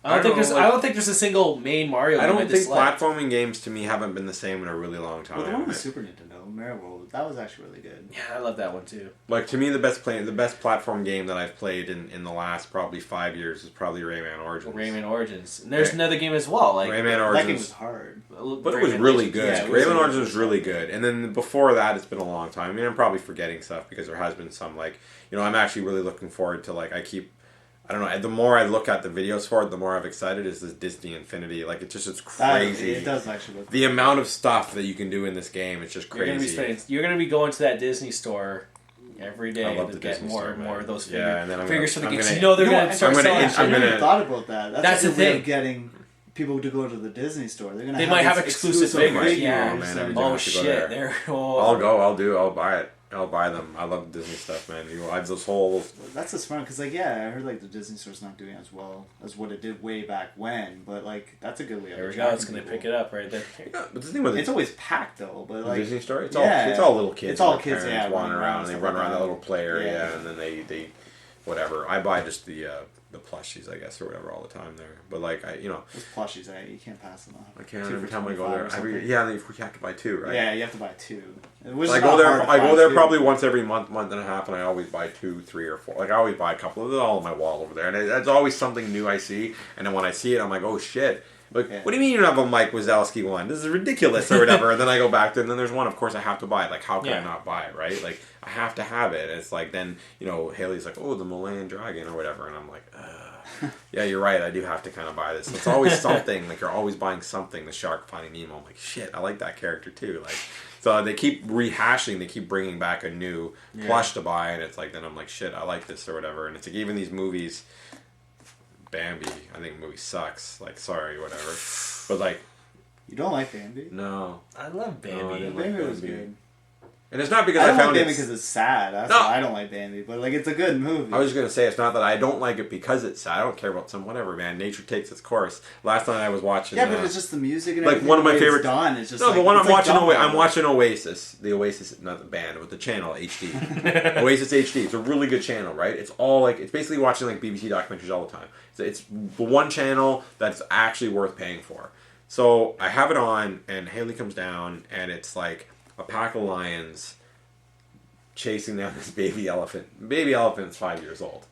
I don't know, like- think there's a single main Mario I game don't think dislike. platforming games to me haven't been the same in a really long time. Well, the one on the Super Nintendo, Mario World, that was actually really good. Yeah, I love that one too. Like to me, the best platform game that I've played in the last probably 5 years is probably Rayman Origins. Rayman Origins. And there's another game as well. Like Rayman That game Origins, was hard. but it was really good. Yeah, it was Rayman Origins was really good, and then before that, it's been a long time. I mean, I'm probably forgetting stuff because there has been some like I'm actually really looking forward to I don't know. The more I look at the videos for it, the more I'm excited. Is this Disney Infinity? Like it's crazy. It does actually look The amount of stuff that you can do in this game, it's just You're crazy. gonna be going to that Disney store every day I love to the get Disney more store, and more man. of those Yeah, and then figures for the I'm games. gonna- You know they're You know gonna what? start I'm gonna- selling. I never even thought about that. That's a the good way thing. of getting people to go to the Disney store. They're gonna They have might have these exclusive figures. figures. Yeah, Oh, man, every oh have to go shit, there. they're. I'll go. I'll buy it. I'll buy them. I love Disney stuff, man. I have this whole. That's a smart because, I heard like the Disney store's not doing as well as what it did way back when. But like, that's a good way. There we go. It's gonna pick it up right there. Yeah, but the thing with It's always packed though, but the like Disney store, it's yeah. all little kids. It's all and their kids, parents yeah, wandering around, and they stuff run like around that that. little play area, Yeah. and then they whatever. I buy just the plushies, I guess, or whatever, all the time there. But like those plushies, you can't pass them up. I can't 2 every for time I go 25 there. or something. Yeah, we have to buy 2, right? Yeah, you have to buy 2. I go there. I go there probably once every month and a half, and I always buy 2, 3, or 4. Like I always buy a couple. They're all on my wall over there, and it's always something new I see. And then when I see it, I'm like, oh shit. Like, Yeah. what do you mean you don't have a Mike Wazowski one? This is ridiculous, or whatever. And then I go back to it, and then there's one, of course, I have to buy it. Like, how can I not buy it, right? Like, I have to have it. And it's like, then, Haley's like, oh, the Malayan Dragon, or whatever. And I'm like, yeah, you're right. I do have to kind of buy this. So it's always something. Like, you're always buying something. The shark finding Nemo. I'm like, shit, I like that character, too. Like, so they keep rehashing. They keep bringing back a new plush to buy. And it's like, then I'm like, shit, I like this, or whatever. And it's like, even these movies... Bambi, I think the movie sucks. Like, sorry, whatever. But like, You don't like Bambi? no. I love No, I Bambi. didn't Bambi like was Bambi. good. And it's not because I I, don't like found Bambi it. because it's sad. That's No. why I don't like Bambi. But like, it's a good movie. I was just gonna say it's not that I don't like it because it's sad. I don't care about some whatever, man. Nature takes its course. Last night I was watching. yeah, but it's just the music and like everything, one of the my way it's favorite- done. It's just no, like, the one I'm it's like watching. Dumbo. I'm watching Oasis. The Oasis, not the band, but the channel HD. Oasis HD. It's a really good channel, right? It's all like it's basically watching like BBC documentaries all the time. It's the one channel that's actually worth paying for. So I have it on, and Haley comes down, and it's like a pack of lions chasing down this baby elephant. Baby elephant's 5 years old.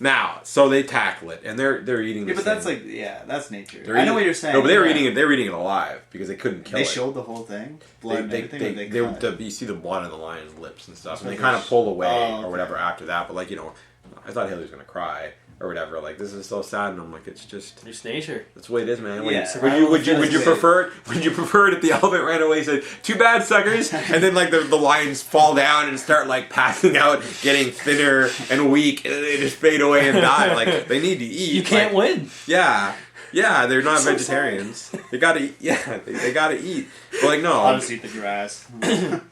Now, so they tackle it, and they're eating. Yeah, This but that's thing. like that's nature. They're I know eating- what you're saying. No, but they were yeah. eating it. They were eating it alive because they couldn't kill They it. showed the whole thing, blood and everything. Or they cut? you see the blood on the lion's lips and stuff, and they That's kind what of pull away oh, okay. or whatever after that. But like I thought Haley was gonna cry or whatever. Like this is so sad, and I'm like, it's just It's nature. that's the way it is, man. Yeah, Would you prefer it? Would you prefer it if the elephant ran away and said, "Too bad, suckers," and then like the lions fall down and start like passing out, getting thinner and weak, and they just fade away and die. Like they need to eat. You can't like, win. Yeah. Yeah, they're not So vegetarians. They gotta eat. Yeah, they gotta eat. But like no, I'll just eat the grass.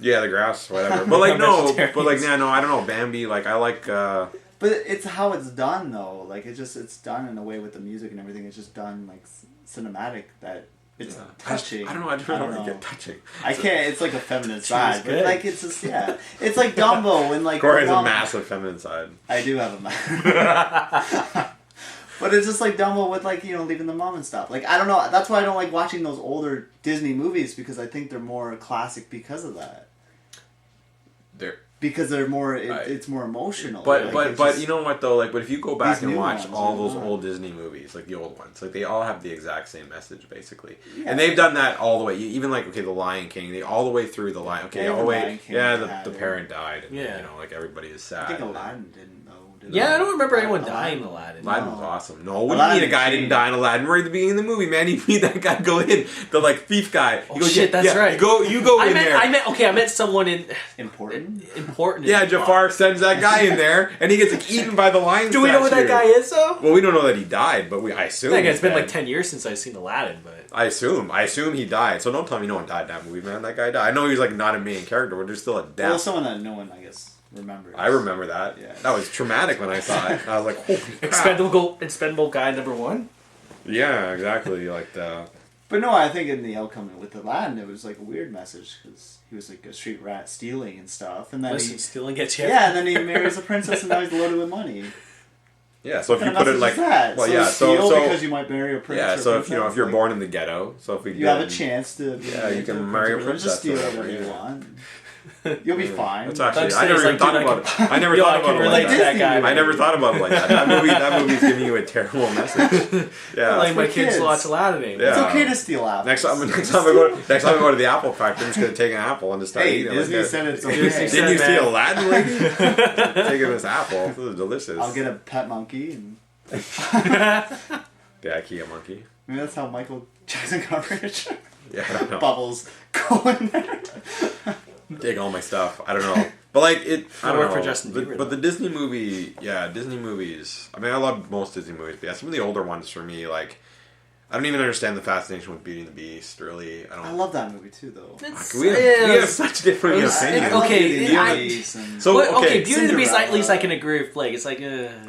yeah, the grass, whatever. But like no, Vegetarians. but like yeah, no, I don't know. Bambi, like I like. But it's how it's done though. Like it's done in a way with the music and everything. It's just done like cinematic that it's touching. I don't know. I don't really get touching. I can't. It's like a feminine side, but good. like it's just It's like Dumbo and like Corey has a Dumbo- massive feminine side. I do have a massive. But it's just like Dumbo with like leaving the mom and stuff. Like I don't know. That's why I don't like watching those older Disney movies because I think they're more classic because of that. Because they're more, it's more emotional. But like, but you know what though? Like, but if you go back These and new watch ones all are those more. old Disney movies, like the old ones, like they all have the exact same message basically, Yeah. and they've done that all the way. Even like the Lion King, they all the way through the Lion. Okay, Yeah, all the the way. Lion King Yeah, had the it. parent died. And, Yeah. like everybody is sad. I think and then- Aladdin didn't though. Did Yeah, I don't remember anyone Aladdin? dying in Aladdin. Aladdin No. was awesome. No, what do you Aladdin mean a guy changed. didn't die in Aladdin? Right at the beginning of the movie, man. You meet that guy go in, the like thief guy. Oh, shit, that's right. You go in there. I meant someone Important. important. Yeah, Jafar sends that guy in there, and he gets like, eaten by the lion. Do we know who that statue. guy is though? Well, we don't know that he died, but I assume. Like, it's he's been dead. like 10 years since I've seen Aladdin, but I assume he died. So don't tell me no one died in that movie, man. That guy died. I know he was like not a main character, but there's still a death. Well, someone that no one, I guess, remembers. I remember that. Yeah. That was traumatic when I saw it. I was like, holy crap. expendable guy number one. Yeah, exactly. Like the. But no, I think in the outcome with Aladdin, it was like a weird message because he was like a street rat stealing and stuff, and then Listen, stealing gets you. and then he marries a princess, and now he's loaded with money. Yeah, so if What you kind put of it message like, is that? well, so yeah, steal so because you might marry a prince. yeah, or so if princess, you're like, born in the ghetto, so if we you have a chance to. Yeah, you can marry a princess Just steal or whatever whatever, you yeah. want. You'll be fine. That's actually I'm I never saying, even like, thought dude, about it. I never Yo, thought I about can it relate like to that. that guy. I never thought about it like that. That movie's giving you a terrible message. Yeah. Like my for kids kids. watch Aladdin. Yeah. It's okay to steal apples. Next time I go to the apple factory, I'm just gonna take an apple and just start Hey, eating Disney it. said it's Disney okay. said- Didn't you see man. Aladdin, lady? Taking this apple. This is delicious. I'll get a pet monkey, and the IKEA monkey. maybe that's how Michael Jackson got rich. Yeah, I don't know. Bubbles go in there. Take all my stuff. I don't know. But like it, I It'll don't work know. for Justin Bieber, But though. the Disney movie, Disney movies. I mean, I love most Disney movies, but yeah, some of the older ones for me, like, I don't even understand the fascination with Beauty and the Beast. Really, I don't. I love that movie too, though. We have such different it's- opinions. okay, Beauty and the I- Beast and- So- But, okay, okay, Beauty and the Beast, at Cinderella. least I can agree with Blake. It's like,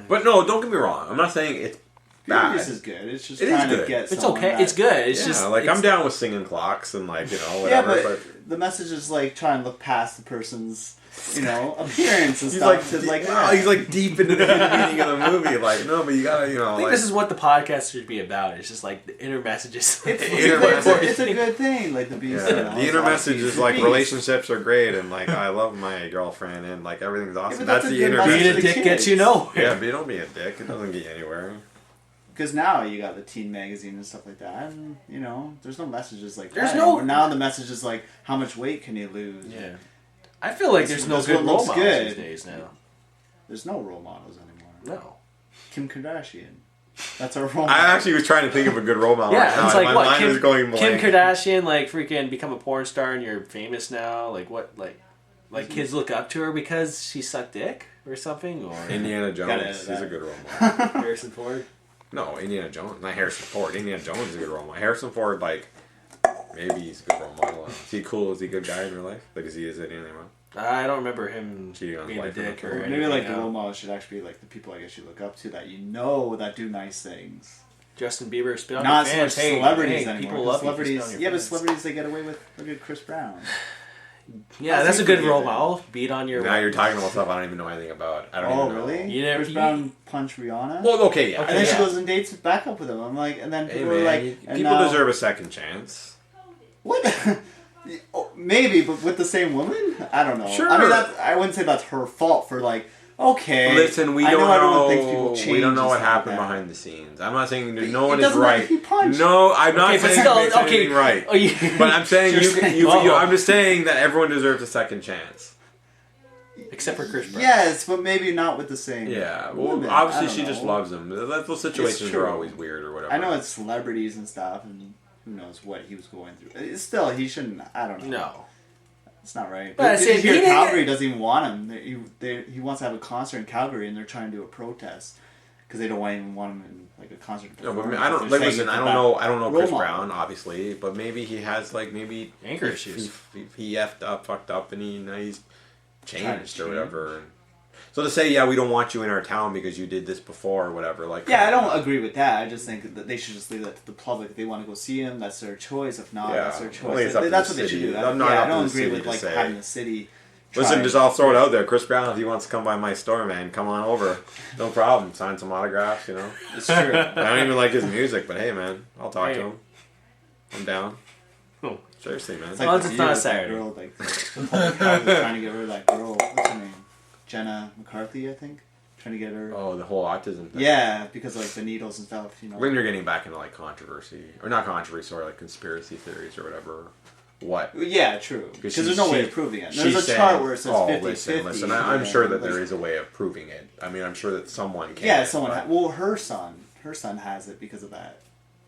But no, don't get me wrong. I'm not saying it's Beauty and bad. the Beast is good. It's just It is trying to good. get. it's someone okay. that- It's good. It's Yeah, just like it's, I'm down with singing clocks and like Yeah, whatever. but the message is like try and look past the person's, appearance and he's stuff. like, to like, wow, he's like deep into the meaning of the movie. Like, no, but you gotta, I think like, this is what the podcast should be about. It's just like the inner messages. It's, Inner it's a good thing. Like the Beast. yeah, you know, the it's inner obviously message is the like Beast. relationships are great and like I love my girlfriend and like everything's awesome. but that's That's a the good inner message. Being message. a the dick gets kids. you nowhere. Yeah, but you don't be a dick. It doesn't get you anywhere. Because now you got the teen magazine and stuff like that, and there's no messages like There's that. no- anymore. Now the message is like, how much weight can you lose? Yeah. I feel like there's no That's good what role looks models good. these days now. There's no role models anymore. No. Kim Kardashian. That's our role model. I actually was trying to think of a good role model. right Yeah, now, it's and like my what? mind was going Kim blank. Kardashian, like freaking become a porn star and you're famous now. Like what? Like kids look up to her because she sucked dick or something, or Indiana Gotta edit Jones. He's that. a good role model. Harrison Ford. No, Indiana Jones, not Harrison Ford. Indiana Jones is a good role model. Harrison Ford, like, maybe he's a good role model. Is he cool? Is he a good guy in real life? Like, is anything wrong? I don't remember him Cheating on his being a wife or dick or nothing. anything. Maybe like the no. role model should actually be like the people I guess you look up to that that do nice things. Justin Bieber spit on Not your so much fans. Hey, celebrities hey, anymore. people 'cause love celebrities. you for spitting on Yeah, your but fans. celebrities they get away with. Look at Chris Brown. Yeah, that's a good role model. Beat on your. Now you're talking about stuff I don't even know anything about. I don't Oh even know. really? You never- Chris Brown punched Rihanna. Well, okay, yeah. and then yeah. she goes and dates back up with him. I'm like, and then Hey, people man, were like, and people now, deserve a second chance. What? Oh, maybe, but with the same woman? I don't know. Sure. I mean, I wouldn't say that's her fault for like, okay. Listen, we I don't everyone know. thinks people change We don't know and what stuff like happened that. behind the scenes. I'm not saying that It- no one it is doesn't matter right. if he punched. No, I'm not Okay, but saying still, it makes okay. anything right. Oh, you, But I'm saying You're saying- I'm just saying that everyone deserves a second chance. except for Chris Brown. Yes, but maybe not with the same. Yeah. Well, woman. I obviously don't she just know. loves him. Those situations true. are always weird or whatever. I know it's celebrities and stuff, and who knows what he was going through. It's still, he shouldn't. I don't know. No. It's not right. But I Did say you hear being- Calgary doesn't even want him? He wants to have a concert in Calgary, and they're trying to do a protest because they don't even want him in like a concert. No, but performance, I don't they're like. saying Listen, it's I a don't bad know. I don't know role Chris model. Brown, obviously, but maybe he has like maybe Anger issues. He effed up, fucked up, and he's Trying to changed or change. whatever. So to say, yeah, we don't want you in our town because you did this before or whatever, like Yeah, I don't agree with that. I just think that they should just leave that to the public. If they want to go see him, that's their choice. If not, Yeah. that's their Well, it's choice. up to That's the what they should city. do. I'm not I up to don't the agree city with to like say. having the city. Listen, try just and- I'll throw it out there. Chris Brown, if he wants to come by my store, man, come on over. No problem. Sign some autographs, you know. It's true. I don't even like his music, but hey, man, I'll talk Hey. to him. I'm down. Oh. Seriously, man. It's Well, the it's not view of that Saturday. Girl, like, the public health is trying to get rid of that girl. What's her name? Jenna McCarthy, I think. Trying to get her. Oh, the whole autism thing. Yeah, because of, like the needles and stuff. You know. When you're getting back into like controversy, or not controversy, sorry, like conspiracy theories or whatever. What? Yeah, true. Because she- there's no way she- of proving it. She's There's a saying, chart where it says oh, 50-50. listen. I'm sure that like, there is a way of proving it. I mean, I'm sure that someone can. Yeah, someone. but- Well, her son has it because of that.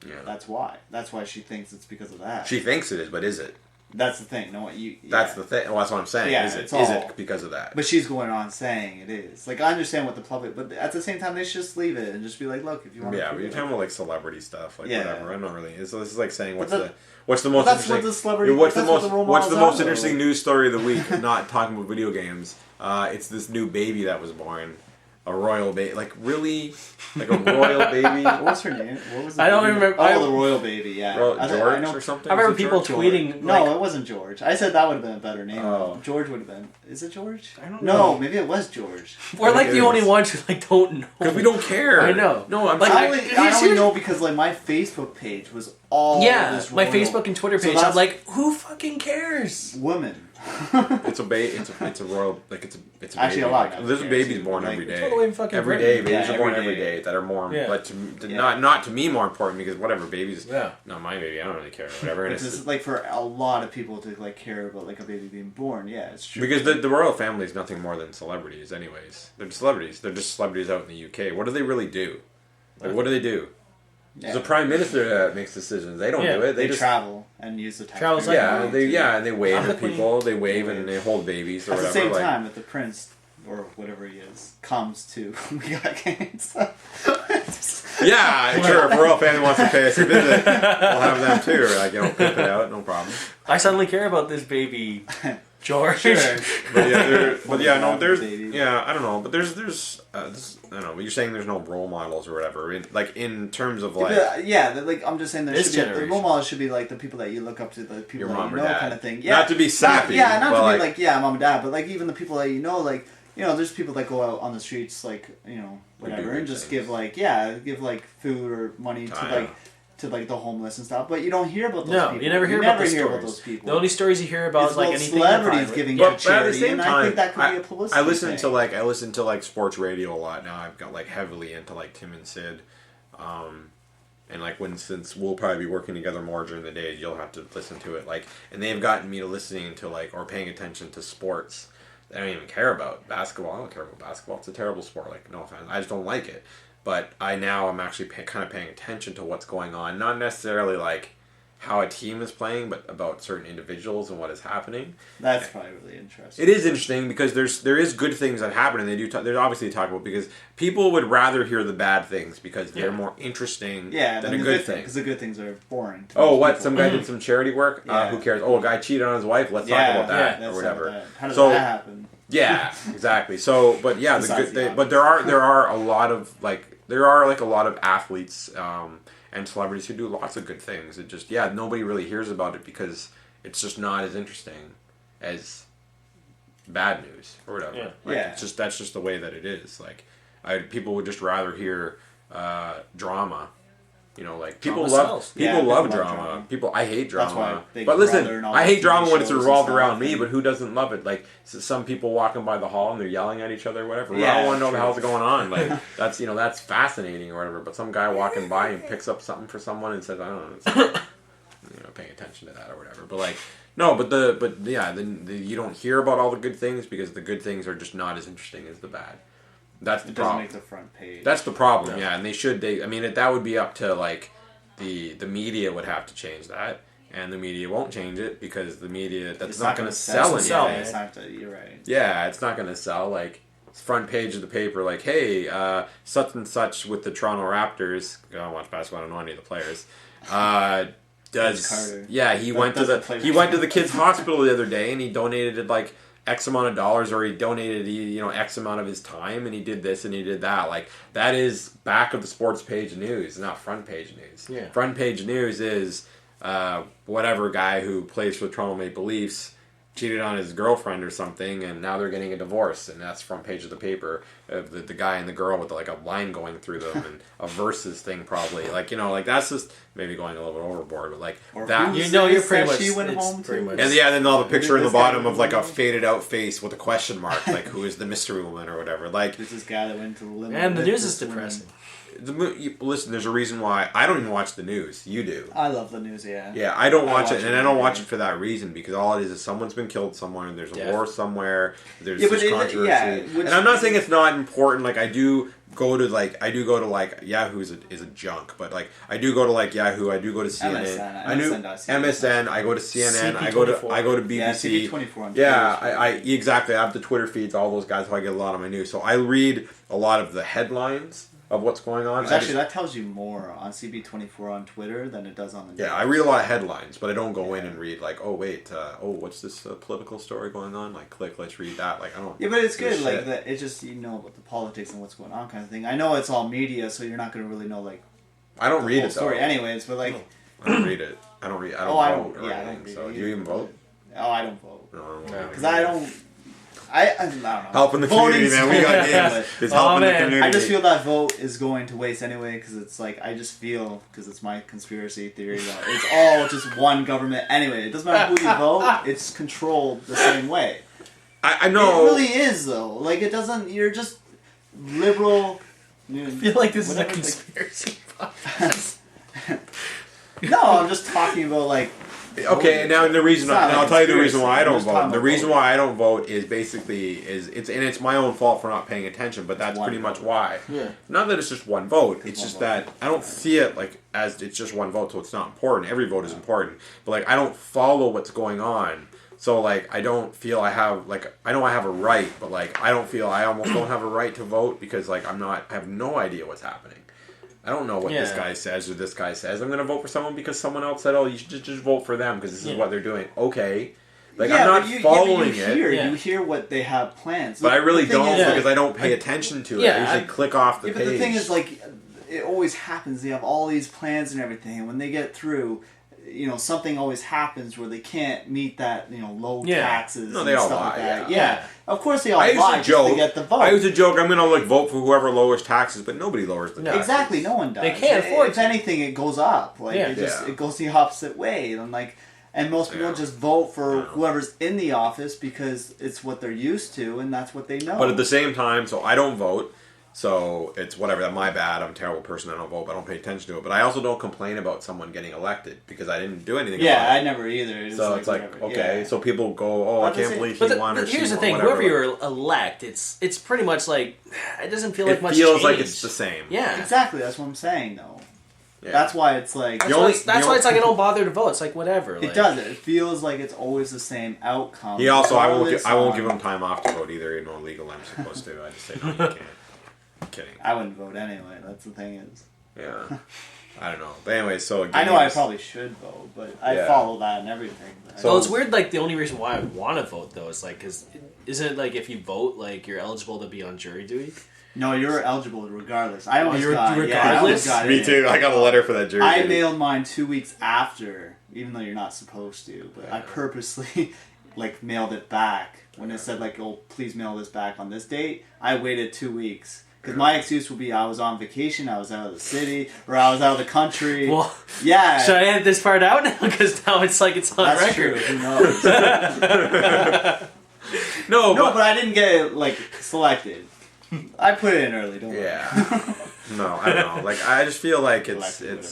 yeah. That's why. That's why she thinks it's because of that. She thinks it is, but is it? That's the thing. No, you. That's yeah. the thing. Well, that's what I'm saying. Yeah, is it? it's Is all- it because of that? But she's going on saying it is. Like, I understand what the public, but at the same time, they should just leave it and just be like, look, if you want Yeah, to. but you're talking about like celebrity stuff, like Yeah. whatever. I'm not really. So this is like saying what's But the what's the most that's what interesting. the celebrity- what's the that's what most the role what's the models most are, though. interesting news story of the week? Not talking about video games. It's this new baby that was born, a royal baby. Like really, like a royal baby. What was her name? What was the I don't baby? remember- Oh, the royal baby. Yeah, I George know. or something. I remember Was it people George? tweeting. No, like, it wasn't George. I said that would have been a better name. Oh. George would have been. Is it George? I don't No, know. maybe it was George. we're like it the is. only ones who like don't know. Because we don't care. I know. No, I'm Like, saying- I only, did I you only see- know because like my Facebook page was all Yeah, this my royal- Facebook and Twitter So page. that's- I'm like, who fucking cares? women. It's a it's a royal like it's a Actually, baby. a lot Like, of there's them babies care, born too. every Like, day. totally in fucking every Britain. day, babies Yeah, are born every every day. day that are more. Yeah. But Yeah. not to me more important because whatever babies. Yeah. Not my baby. I don't really care. Whatever. And It's it's just like for a lot of people to like care about like a baby being born. Yeah, it's true. because the royal family is nothing more than celebrities. Anyways, they're just celebrities. They're just celebrities out in the UK. What do they really do? Like what do they do? There's a prime minister that makes decisions. They don't Yeah, do it. they just travel and use the Travels taxpayer like- money and they wave I'm at the people. They wave They and wave. they hold babies or At the whatever. same like, time that the prince or whatever he is comes to we got games. yeah, sure. If royal family wants to pay us a visit, we'll have them too. Like, pimp it out, no problem. I suddenly care about this baby, George. Sure. But no, there's, Baby. yeah, I don't know, but there's, I don't know. But you're saying there's no role models or whatever, in terms of like, Like I'm just saying, there This should be the generation. role models should be like the people that you look up to, the people Your that mom you or know, dad. kind of thing. Yeah, Not to be sappy, not but to like- be like mom and dad, but like even the people that you know, like there's people that go out on the streets, like whatever, good and just things. give like food or money Time. to the homeless and stuff. But you don't hear about those No, people. you never hear about the hear stories. about those people. The only stories you hear about It's is like about anything celebrities private. giving but, to but at the charity, same and I time, think that could be a publicity I listen thing. to like I listen to like sports radio a lot now. I've got like heavily into like Tim and Sid, and like since we'll probably be working together more during the day, you'll have to listen to it. Like, and they've gotten me to listening to like or paying attention to sports that I don't even care about. Basketball, I don't care about basketball. It's a terrible sport. Like, no offense, I just don't like it. But I'm actually kind of paying attention to what's going on. Not necessarily like how a team is playing, but about certain individuals and what is happening. That's probably really interesting. It is interesting because there is good things that happen, and they do. There's obviously talk about because people would rather hear the bad things because they're Yeah. more interesting Yeah, than than a the good thing. because the good things are boring. To Oh, most what? people. Some guy did some charity work. Yeah. Who cares? Oh, a guy cheated on his wife. Let's talk about that let's or talk whatever. about that. How does So- that happen? Yeah, exactly. So, but yeah, Besides the but there are a lot of a lot of athletes and celebrities who do lots of good things. It just nobody really hears about it because it's just not as interesting as bad news or whatever. Yeah. Like, Yeah. it's just that's just the way that it is. Like, people would just rather hear drama. Like people Drama love sells. people love people love drama. drama. People I hate That's why drama. Big But listen, Brother and all I hate the drama TV when it's shows and revolved stuff, around me. and- But who doesn't love it? Like some people walking by the hall and they're yelling at each other, or whatever. Yeah, I don't want to know what the true. hell's going on. Like that's fascinating or whatever. But some guy walking by and picks up something for someone and says, I don't know, it's, paying attention to that or whatever. But like no, then you don't hear about all the good things because the good things are just not as interesting as the bad. That's the It doesn't problem. make the front page. That's the problem, Yeah. yeah. And they should. That would be up to like the media would have to change that, and the media won't change it because the media that's It's not going gonna to sell sell. anything. It's not. You're right. Yeah, it's not going to sell. Like front page of the paper, like, hey, such and such with the Toronto Raptors. I don't watch basketball. I don't know any of the players. He went to the kids' hospital the other day, and he donated like X amount of dollars, or he donated X amount of his time, and he did this and he did that. Like, that is back of the sports page news, not front page news. Yeah. Front page news is whatever guy who plays for the Toronto Maple Leafs cheated on his girlfriend or something, and now they're getting a divorce, and that's front page of the paper. The guy and the girl with like a line going through them, and a versus thing probably. Like, like that's just maybe going a little bit overboard, but like or that. You're pretty much. She went it's home pretty to? much. And then all the picture in the This guy bottom of went like a home? faded out face with a question mark, like who is the mystery woman or whatever. Like, There's this guy that went to the limit. And the with news is this woman. depressing. listen, there's a reason why I don't even watch the news. You do. I love the news, yeah. Yeah, I don't watch watch it, it and I don't every watch day. it for that reason, because all it is someone's been killed somewhere, and there's a Yeah. war somewhere, there's Yeah, but this it- controversy. yeah, which- and I'm not saying it's not important. Like, I do go to Yahoo is a junk, but like I do go to like Yahoo, I do go to CNN, MSN, I go to CNN, I go to BBC. Yeah, CB24 on Yeah, Twitter is I exactly. I have the Twitter feeds, all those guys, so I get a lot of my news. So I read a lot of the headlines of what's going on. Actually, that tells you more on CB24 on Twitter than it does on the news. Yeah, I read a lot of headlines, but I don't go in and read like, oh wait, what's this political story going on? Like, let's read that. Like, I don't. Yeah, but it's give a good. Like shit. that, it's just about the politics and what's going on, kind of thing. I know it's all media, so you're not going to really know like I don't the read whole it though. story, anyways. But like, I don't read it. I don't read. I don't oh, I vote don't. or Yeah, I anything. don't read So it do you even either, vote? but- Oh, I don't vote No, I don't No. vote. because I don't. I don't know. Helping the community, man. We got games. It's Oh, helping the man. community. I just feel that vote is going to waste anyway because it's like I just feel because it's my conspiracy theory that it's all just one government anyway. It doesn't matter who you vote; it's controlled the same way. I know. It really is though. Like it doesn't. You're just liberal. I feel like this is a whatever, conspiracy podcast. No, I'm just talking about like. Okay, and now the reason It's not I'll like tell you the reason conspiracy. why I I'm don't just talking vote. The about reason voting. why I don't vote is basically it's my own fault for not paying attention, but that's One pretty much vote. why. Yeah. Not that it's just one vote. It's one just vote. that I don't see it like as it's just one vote, so it's not important. Every vote is important, but like I don't follow what's going on. So like I don't feel I have like I know I have a right, but like I don't feel I almost don't have a right to vote because like I have no idea what's happening. I don't know what this Yeah. guy says or this guy says. I'm going to vote for someone because someone else said, "Oh, you should just vote for them because this is Yeah. what they're doing." Okay, like Yeah, I'm not but you following hear, it, Yeah. You hear what they have plans, but I really The thing don't is, because I don't pay attention to it. Yeah, I usually I- click off the Yeah, page. but the thing is, like, it always happens. They have all these plans and everything, and when they get through, something always happens where they can't meet that, low Yeah. taxes No, and they all stuff lie, like that. yeah. Yeah, of course they all I used lie to just joke. to get the vote. I used to joke. I'm going to like vote for whoever lowers taxes, but nobody lowers the No. taxes. Exactly, no one does. They can't afford If to. anything, it goes up. Like Yeah. it Yeah. goes the opposite way, and most people Yeah. just vote for Yeah. whoever's in the office because it's what they're used to and that's what they know. But at the same time, so I don't vote. So it's whatever. That's my bad. I'm a terrible person. I don't vote. But I don't pay attention to it. But I also don't complain about someone getting elected because I didn't do anything. yeah, about I it. never either. So it's like whatever. okay. Yeah. So people go, "Oh, I But can't the- believe But, he won." Or here's she the thing: won, whatever. whoever you elect, it's pretty much like it doesn't feel like It much. feels like change. it's the same. Yeah, Exactly, that's what I'm saying though. Yeah. That's why it's like That's, The why, only- it's, the that's why only- it's like I don't bother to vote. It's like whatever. it like, does. It feels like it's always the same outcome. He also, I won't regardless give on- him time off to vote either. Even though legal, I'm supposed to. I just say no, you can't. I'm kidding. I wouldn't vote anyway. That's the thing is. Yeah. I don't know. But anyway, so I know I games- probably should vote, but I Yeah. follow that and everything. But So- Well, it's weird. Like the only reason why I want to vote though is like because isn't it like if you vote like you're eligible to be on jury duty? no, you're eligible regardless. I almost you're got. Yeah, I regardless? almost got Me it. too. I got a letter for that jury. I duty. mailed mine 2 weeks after, even though you're not supposed to. But I Yeah. purposely mailed it back when it said "Oh, please mail this back on this date." I waited 2 weeks because my excuse would be I was on vacation, I was out of the city, or I was out of the country. Well, yeah, should I edit this part out now? Because now it's like it's on that's record. true. Who knows? No, No, but but I didn't get it selected. I put it in early. Don't worry. yeah. No, I don't know. Like I just feel like it's Elected,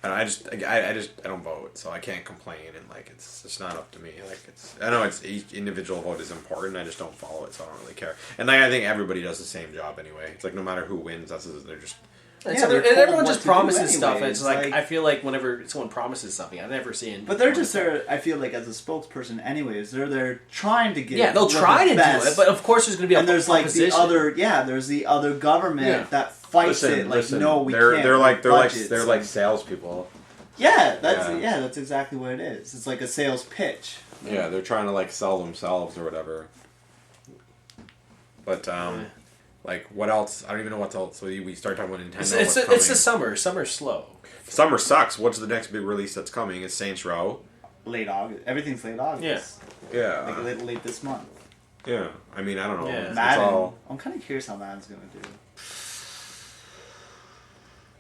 I don't vote, so I can't complain, and like it's just not up to me. Like I know it's each individual vote is important. I just don't follow it, so I don't really care. And like, I think everybody does the same job anyway. It's like no matter who wins, they're just And, Yeah, they're told everyone what just to do promises stuff. anyway. It's It's like, like- I feel like whenever someone promises something, I never see it. But they're just there. I feel like as a spokesperson, anyways, they're there trying to get. Yeah, they'll what try the to best. do it, but of course there's going to be and there's like opposition. the other. Yeah, there's the other government Yeah. that fights it. Like, no, we they're, can't. They're like budgets they're and- like salespeople. Yeah, that's Yeah. that's exactly what it is. It's like a sales pitch. Yeah, they're trying to like sell themselves or whatever. But like what else? I don't even know what else. So we start talking about Nintendo. It's what's the coming. summer. Summer's slow. Summer sucks. What's the next big release that's coming? It's Saints Row. Late August. Everything's late August. Yeah. Like late this month. Yeah. I mean, I don't know. Yeah. It's Madden. all. I'm kind of curious how Madden's gonna do.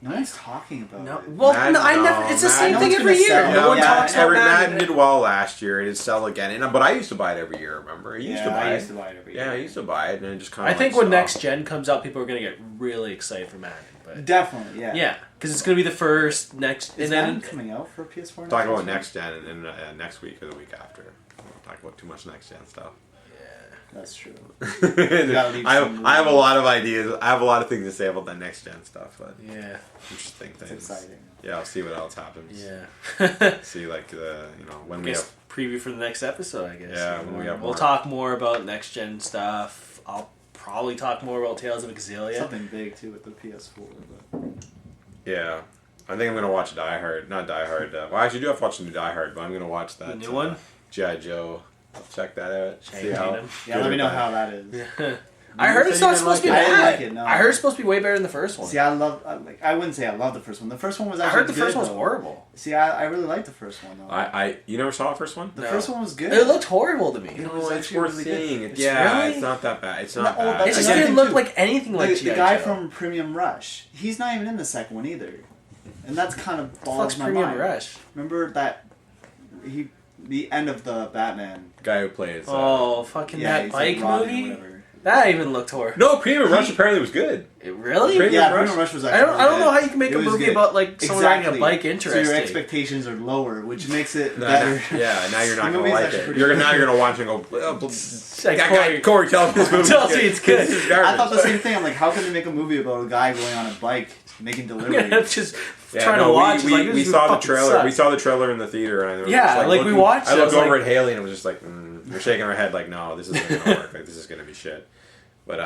No one's talking about No, it. well, Madden, no, I no, never. It's the Madden- same No thing one's every gonna year. sell it. No one Yeah, talks about Madden Madden. did well last year. It did sell again, but I used to buy it every year. Remember? I used to buy I it. used to buy it every year. Yeah, I used to buy it, and it just kind I of. think when next gen comes out, people are going to get really excited for Madden. But Definitely, yeah. yeah, because it's going to be the first next, Is and Madden then coming out for PS4? Talk about gen? next gen and next week or the week after. I don't talk about too much next gen stuff. That's true. I have a lot of ideas. I have a lot of things to say about that next gen stuff, but yeah, interesting It's things. exciting. Yeah, I'll see what else happens. yeah. See when I we guess have. preview for the next episode. I guess. Yeah, when we have we'll more. talk more about next gen stuff. I'll probably talk more about Tales of Exillia. Something big too with the PS4. But Yeah, I think I'm gonna watch Die Hard. Not Die Hard. Well, I actually do have to watch the new Die Hard, but I'm gonna watch that The new one? G.I. Joe. I'll check that out. See Channing how. Tatum. yeah, good let me or know bad. how that is. Yeah. I heard it's said you not didn't supposed to be like it. I bad. didn't like it, no. I heard it's supposed to be way better than the first one. See, I wouldn't say I love the first one. The first one was I actually heard the first good, one was though. horrible. See, I really liked the first one though. You never saw the first one? The No. first one was good. It looked horrible to me. It No, was it's actually worth really good. seeing. It's Yeah, really- it's not that bad. It's No, not bad. that's It just the didn't thing, look too. like anything like the G.I. guy Joe. from Premium Rush. He's not even in the second one either, and that's kind of Fuck's boggles my Premium mind. Rush. Remember that the end of the Batman. The guy who plays. Oh, fucking Yeah, that he's bike like Robin or movie. whatever. That even looked horrible. No, Premium Rush apparently was good. Really? Premium Yeah, Rush? Premium Rush was I actually. don't know how you can make It a was movie good. about like someone riding a bike So interesting. your expectations are lower, which makes it No, better. yeah, now you're not The gonna movie's like actually it. pretty You're good. now you're gonna watch it and go. Like, That guy Corey tells me this movie. Tells me it's good. This is I garbage. thought the same thing. I'm like, how can they make a movie about a guy going on a bike making deliveries? Just Yeah, trying no, to watch. We, like, we this saw the fucking trailer. sucks. We saw the trailer in the theater, and I was Yeah, just, like, we looking- watched it, I I looked was over like- at Haley and it was just like, we're shaking our head, like, no, this isn't gonna work. Like, this is gonna be shit. But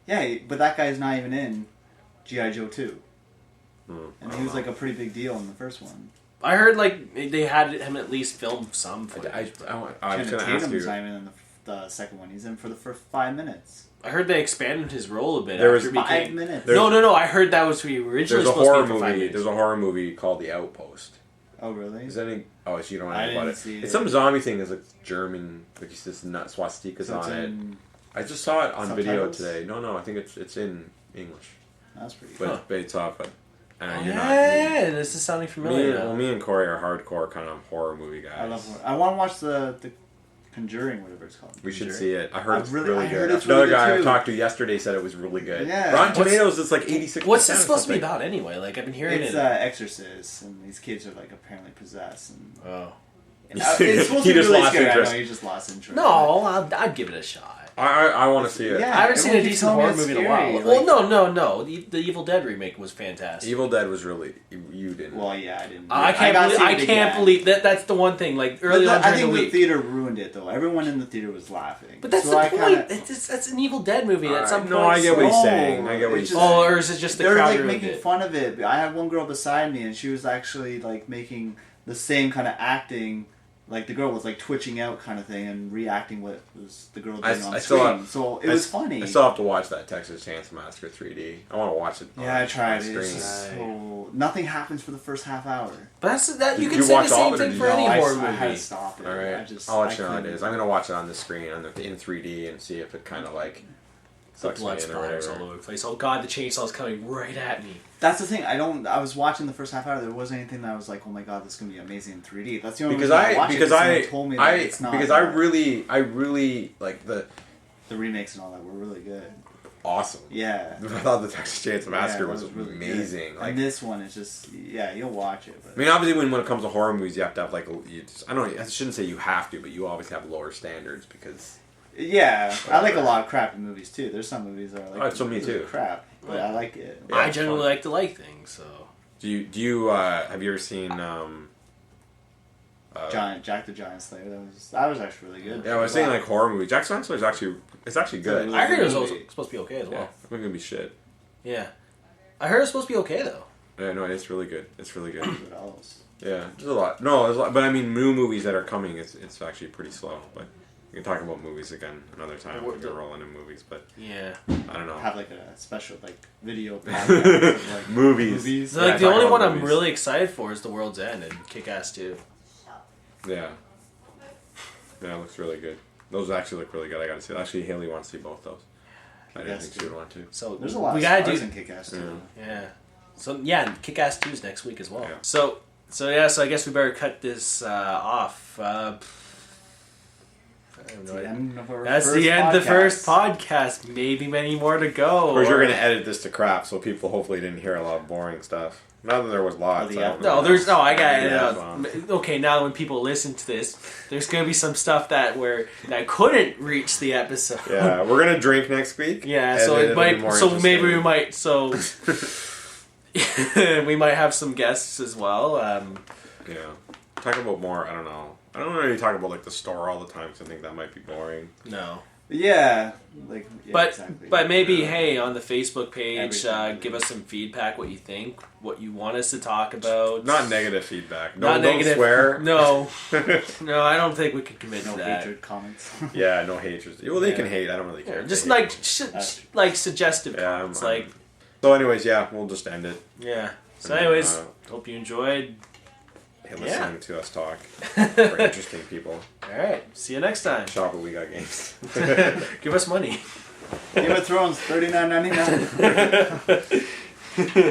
Yeah, but that guy's not even in G.I. Joe 2. I And don't he was know. like a pretty big deal in the first one. I heard like they had him at least film some footage. I was Channing gonna ask Tatum's you. not even in the second one. He's in for the first 5 minutes. I heard they expanded his role a bit There after was he 5 became. minutes. There- No. I heard that was who he originally There's a supposed horror to be for 5 movie. minutes. There's a horror movie called The Outpost. Oh, really? Is that any? Oh, so you don't know I anything about didn't it. see It's it. some zombie thing. It's like German. Like it's this nut swastikas So it's on it. in- I just saw it on video subtitles? today. No, I think it's in English, That's pretty but good. but it's off. But Oh, you're yeah, this is sounding familiar. now. me and Corey are hardcore kind of horror movie guys. I love. I want to watch the Conjuring, whatever it's called. We should Conjuring. see it. I heard I it's really- really I heard good. it's Another really good guy I too. talked to yesterday said it was really good. Yeah. Rotten What's- Tomatoes is like 86%. What's this supposed to be something. about anyway? Like I've been hearing It's it. Exorcist, and these kids are like apparently possessed. And Oh. it's supposed He to be just really lost scary. I know interest. you just lost interest. No, I'd give it a shot. I want to see it. Yeah. I haven't seen a everyone keeps decent telling me horror it's movie in a scary, while. like- Well, no. The Evil Dead remake was fantastic. Evil Dead was really you didn't. Well, yeah, I didn't. I can't got believe. seen I it can't again. believe that. That's the one thing. Like early on I during think the the week. theater ruined it, though. Everyone in the theater was laughing. But that's So the I point. kinda- That's an Evil Dead movie. At some point. no, I get what he's so- saying. I get what it's he's just- saying. Oh, or is it just the They're crowd like ruined making it? fun of it. I had one girl beside me, and she was actually like making the same kind of acting. Like the girl was like twitching out, kind of thing, and reacting what was the girl doing on I still screen. have- So it was funny. I still have to watch that Texas Chainsaw Massacre 3D. I want to watch it. Yeah, I on tried. screen. It's just so nothing happens for the first half hour. But that's that. You Did can you say watch the all same of it, or thing did for you- any No, horror I had to movie. stop it. All right, I just, I'll let I you know how it couldn't- is. I'm gonna watch it on the screen in 3D and see if it kind of like The sucks me blood in or splatters whatever. all over the place. Oh god, the chainsaw's coming right at me. That's the thing. I was watching the first half hour. There wasn't anything that I was like, oh my god, this is gonna be amazing in 3D. That's the only Because reason I watched it, because someone I told me that it's not. because I really like the the remakes and all that were really good. awesome. Yeah. I thought the Texas Chainsaw Massacre Yeah, was that really amazing. good. Like and this one is just you'll watch it. But I mean, obviously, when it comes to horror movies, you have to have like I shouldn't say you have to, but you obviously have lower standards because Yeah, I like a lot of crappy movies too. There's some movies that are like Oh, so me too. crap, but I like it. Yeah, I it's generally fun. like to like things, so. Do you have you ever seen Jack the Giant Slayer. That was actually really good. Yeah, I was saying like horror movie. Jack Spencer is actually good. Really I heard it was good also movie. supposed to be okay as Yeah, well. it's not gonna be shit. Yeah. I heard it's supposed to be okay though. Yeah, no, it's really good. It's really good. What else? Yeah, there's a lot. No, there's a lot. But I mean, new movies that are coming, it's actually pretty slow. But we can talk about movies again another time. We're rolling in movies, but Yeah. I don't know. Have like a special like video podcast of, like, Movies. So, like Yeah, the talk only about one I'm movies. really excited for is The World's End and Kick-Ass 2. Yeah. Yeah, it looks really good. Those actually look really good. I gotta see. Actually, Haley wants to see both those. I didn't Kick-Ass think she would want to. So There's a lot we of gotta stars do in Kick-Ass too. Yeah. So yeah, and Kick-Ass 2 is next week as well. Yeah. So I guess we better cut this off. I have no idea. End of our That's first the end of the podcast. first podcast. Maybe many more to go. Of course, we're gonna edit this to crap, so people hopefully didn't hear a lot of boring stuff. Not that there was lots. Oh, the I don't No, know. there's no. I got it. Yeah, out. Okay, now when people listen to this, there's gonna be some stuff that couldn't reach the episode. Yeah, we're gonna drink next week. Yeah, and so then it it'll be might. more So maybe we interesting. might. So we might have some guests as well. Yeah, talk about more. I don't know. I don't really talk about like the store all the time because I think that might be boring. No, Yeah, like yeah, but exactly. but maybe hey, on the Facebook page, Everything. give us some feedback. What you think? What you want us to talk about? Not negative feedback. Not Don't negative. swear. No, no, I don't think we can commit no to that. hatred comments. Yeah, no hatred. Well, they Yeah. can hate. I don't really care. Yeah, if just they like hate. like suggestive Yeah, comments. I'm- Like So, anyways, yeah, we'll just end it. yeah. So, And, anyways, hope you enjoyed. Hey, Yeah. listening to us talk for interesting people. All right. See you next time. Shop at We Got Games. Give us money. Game of Thrones, $39.99.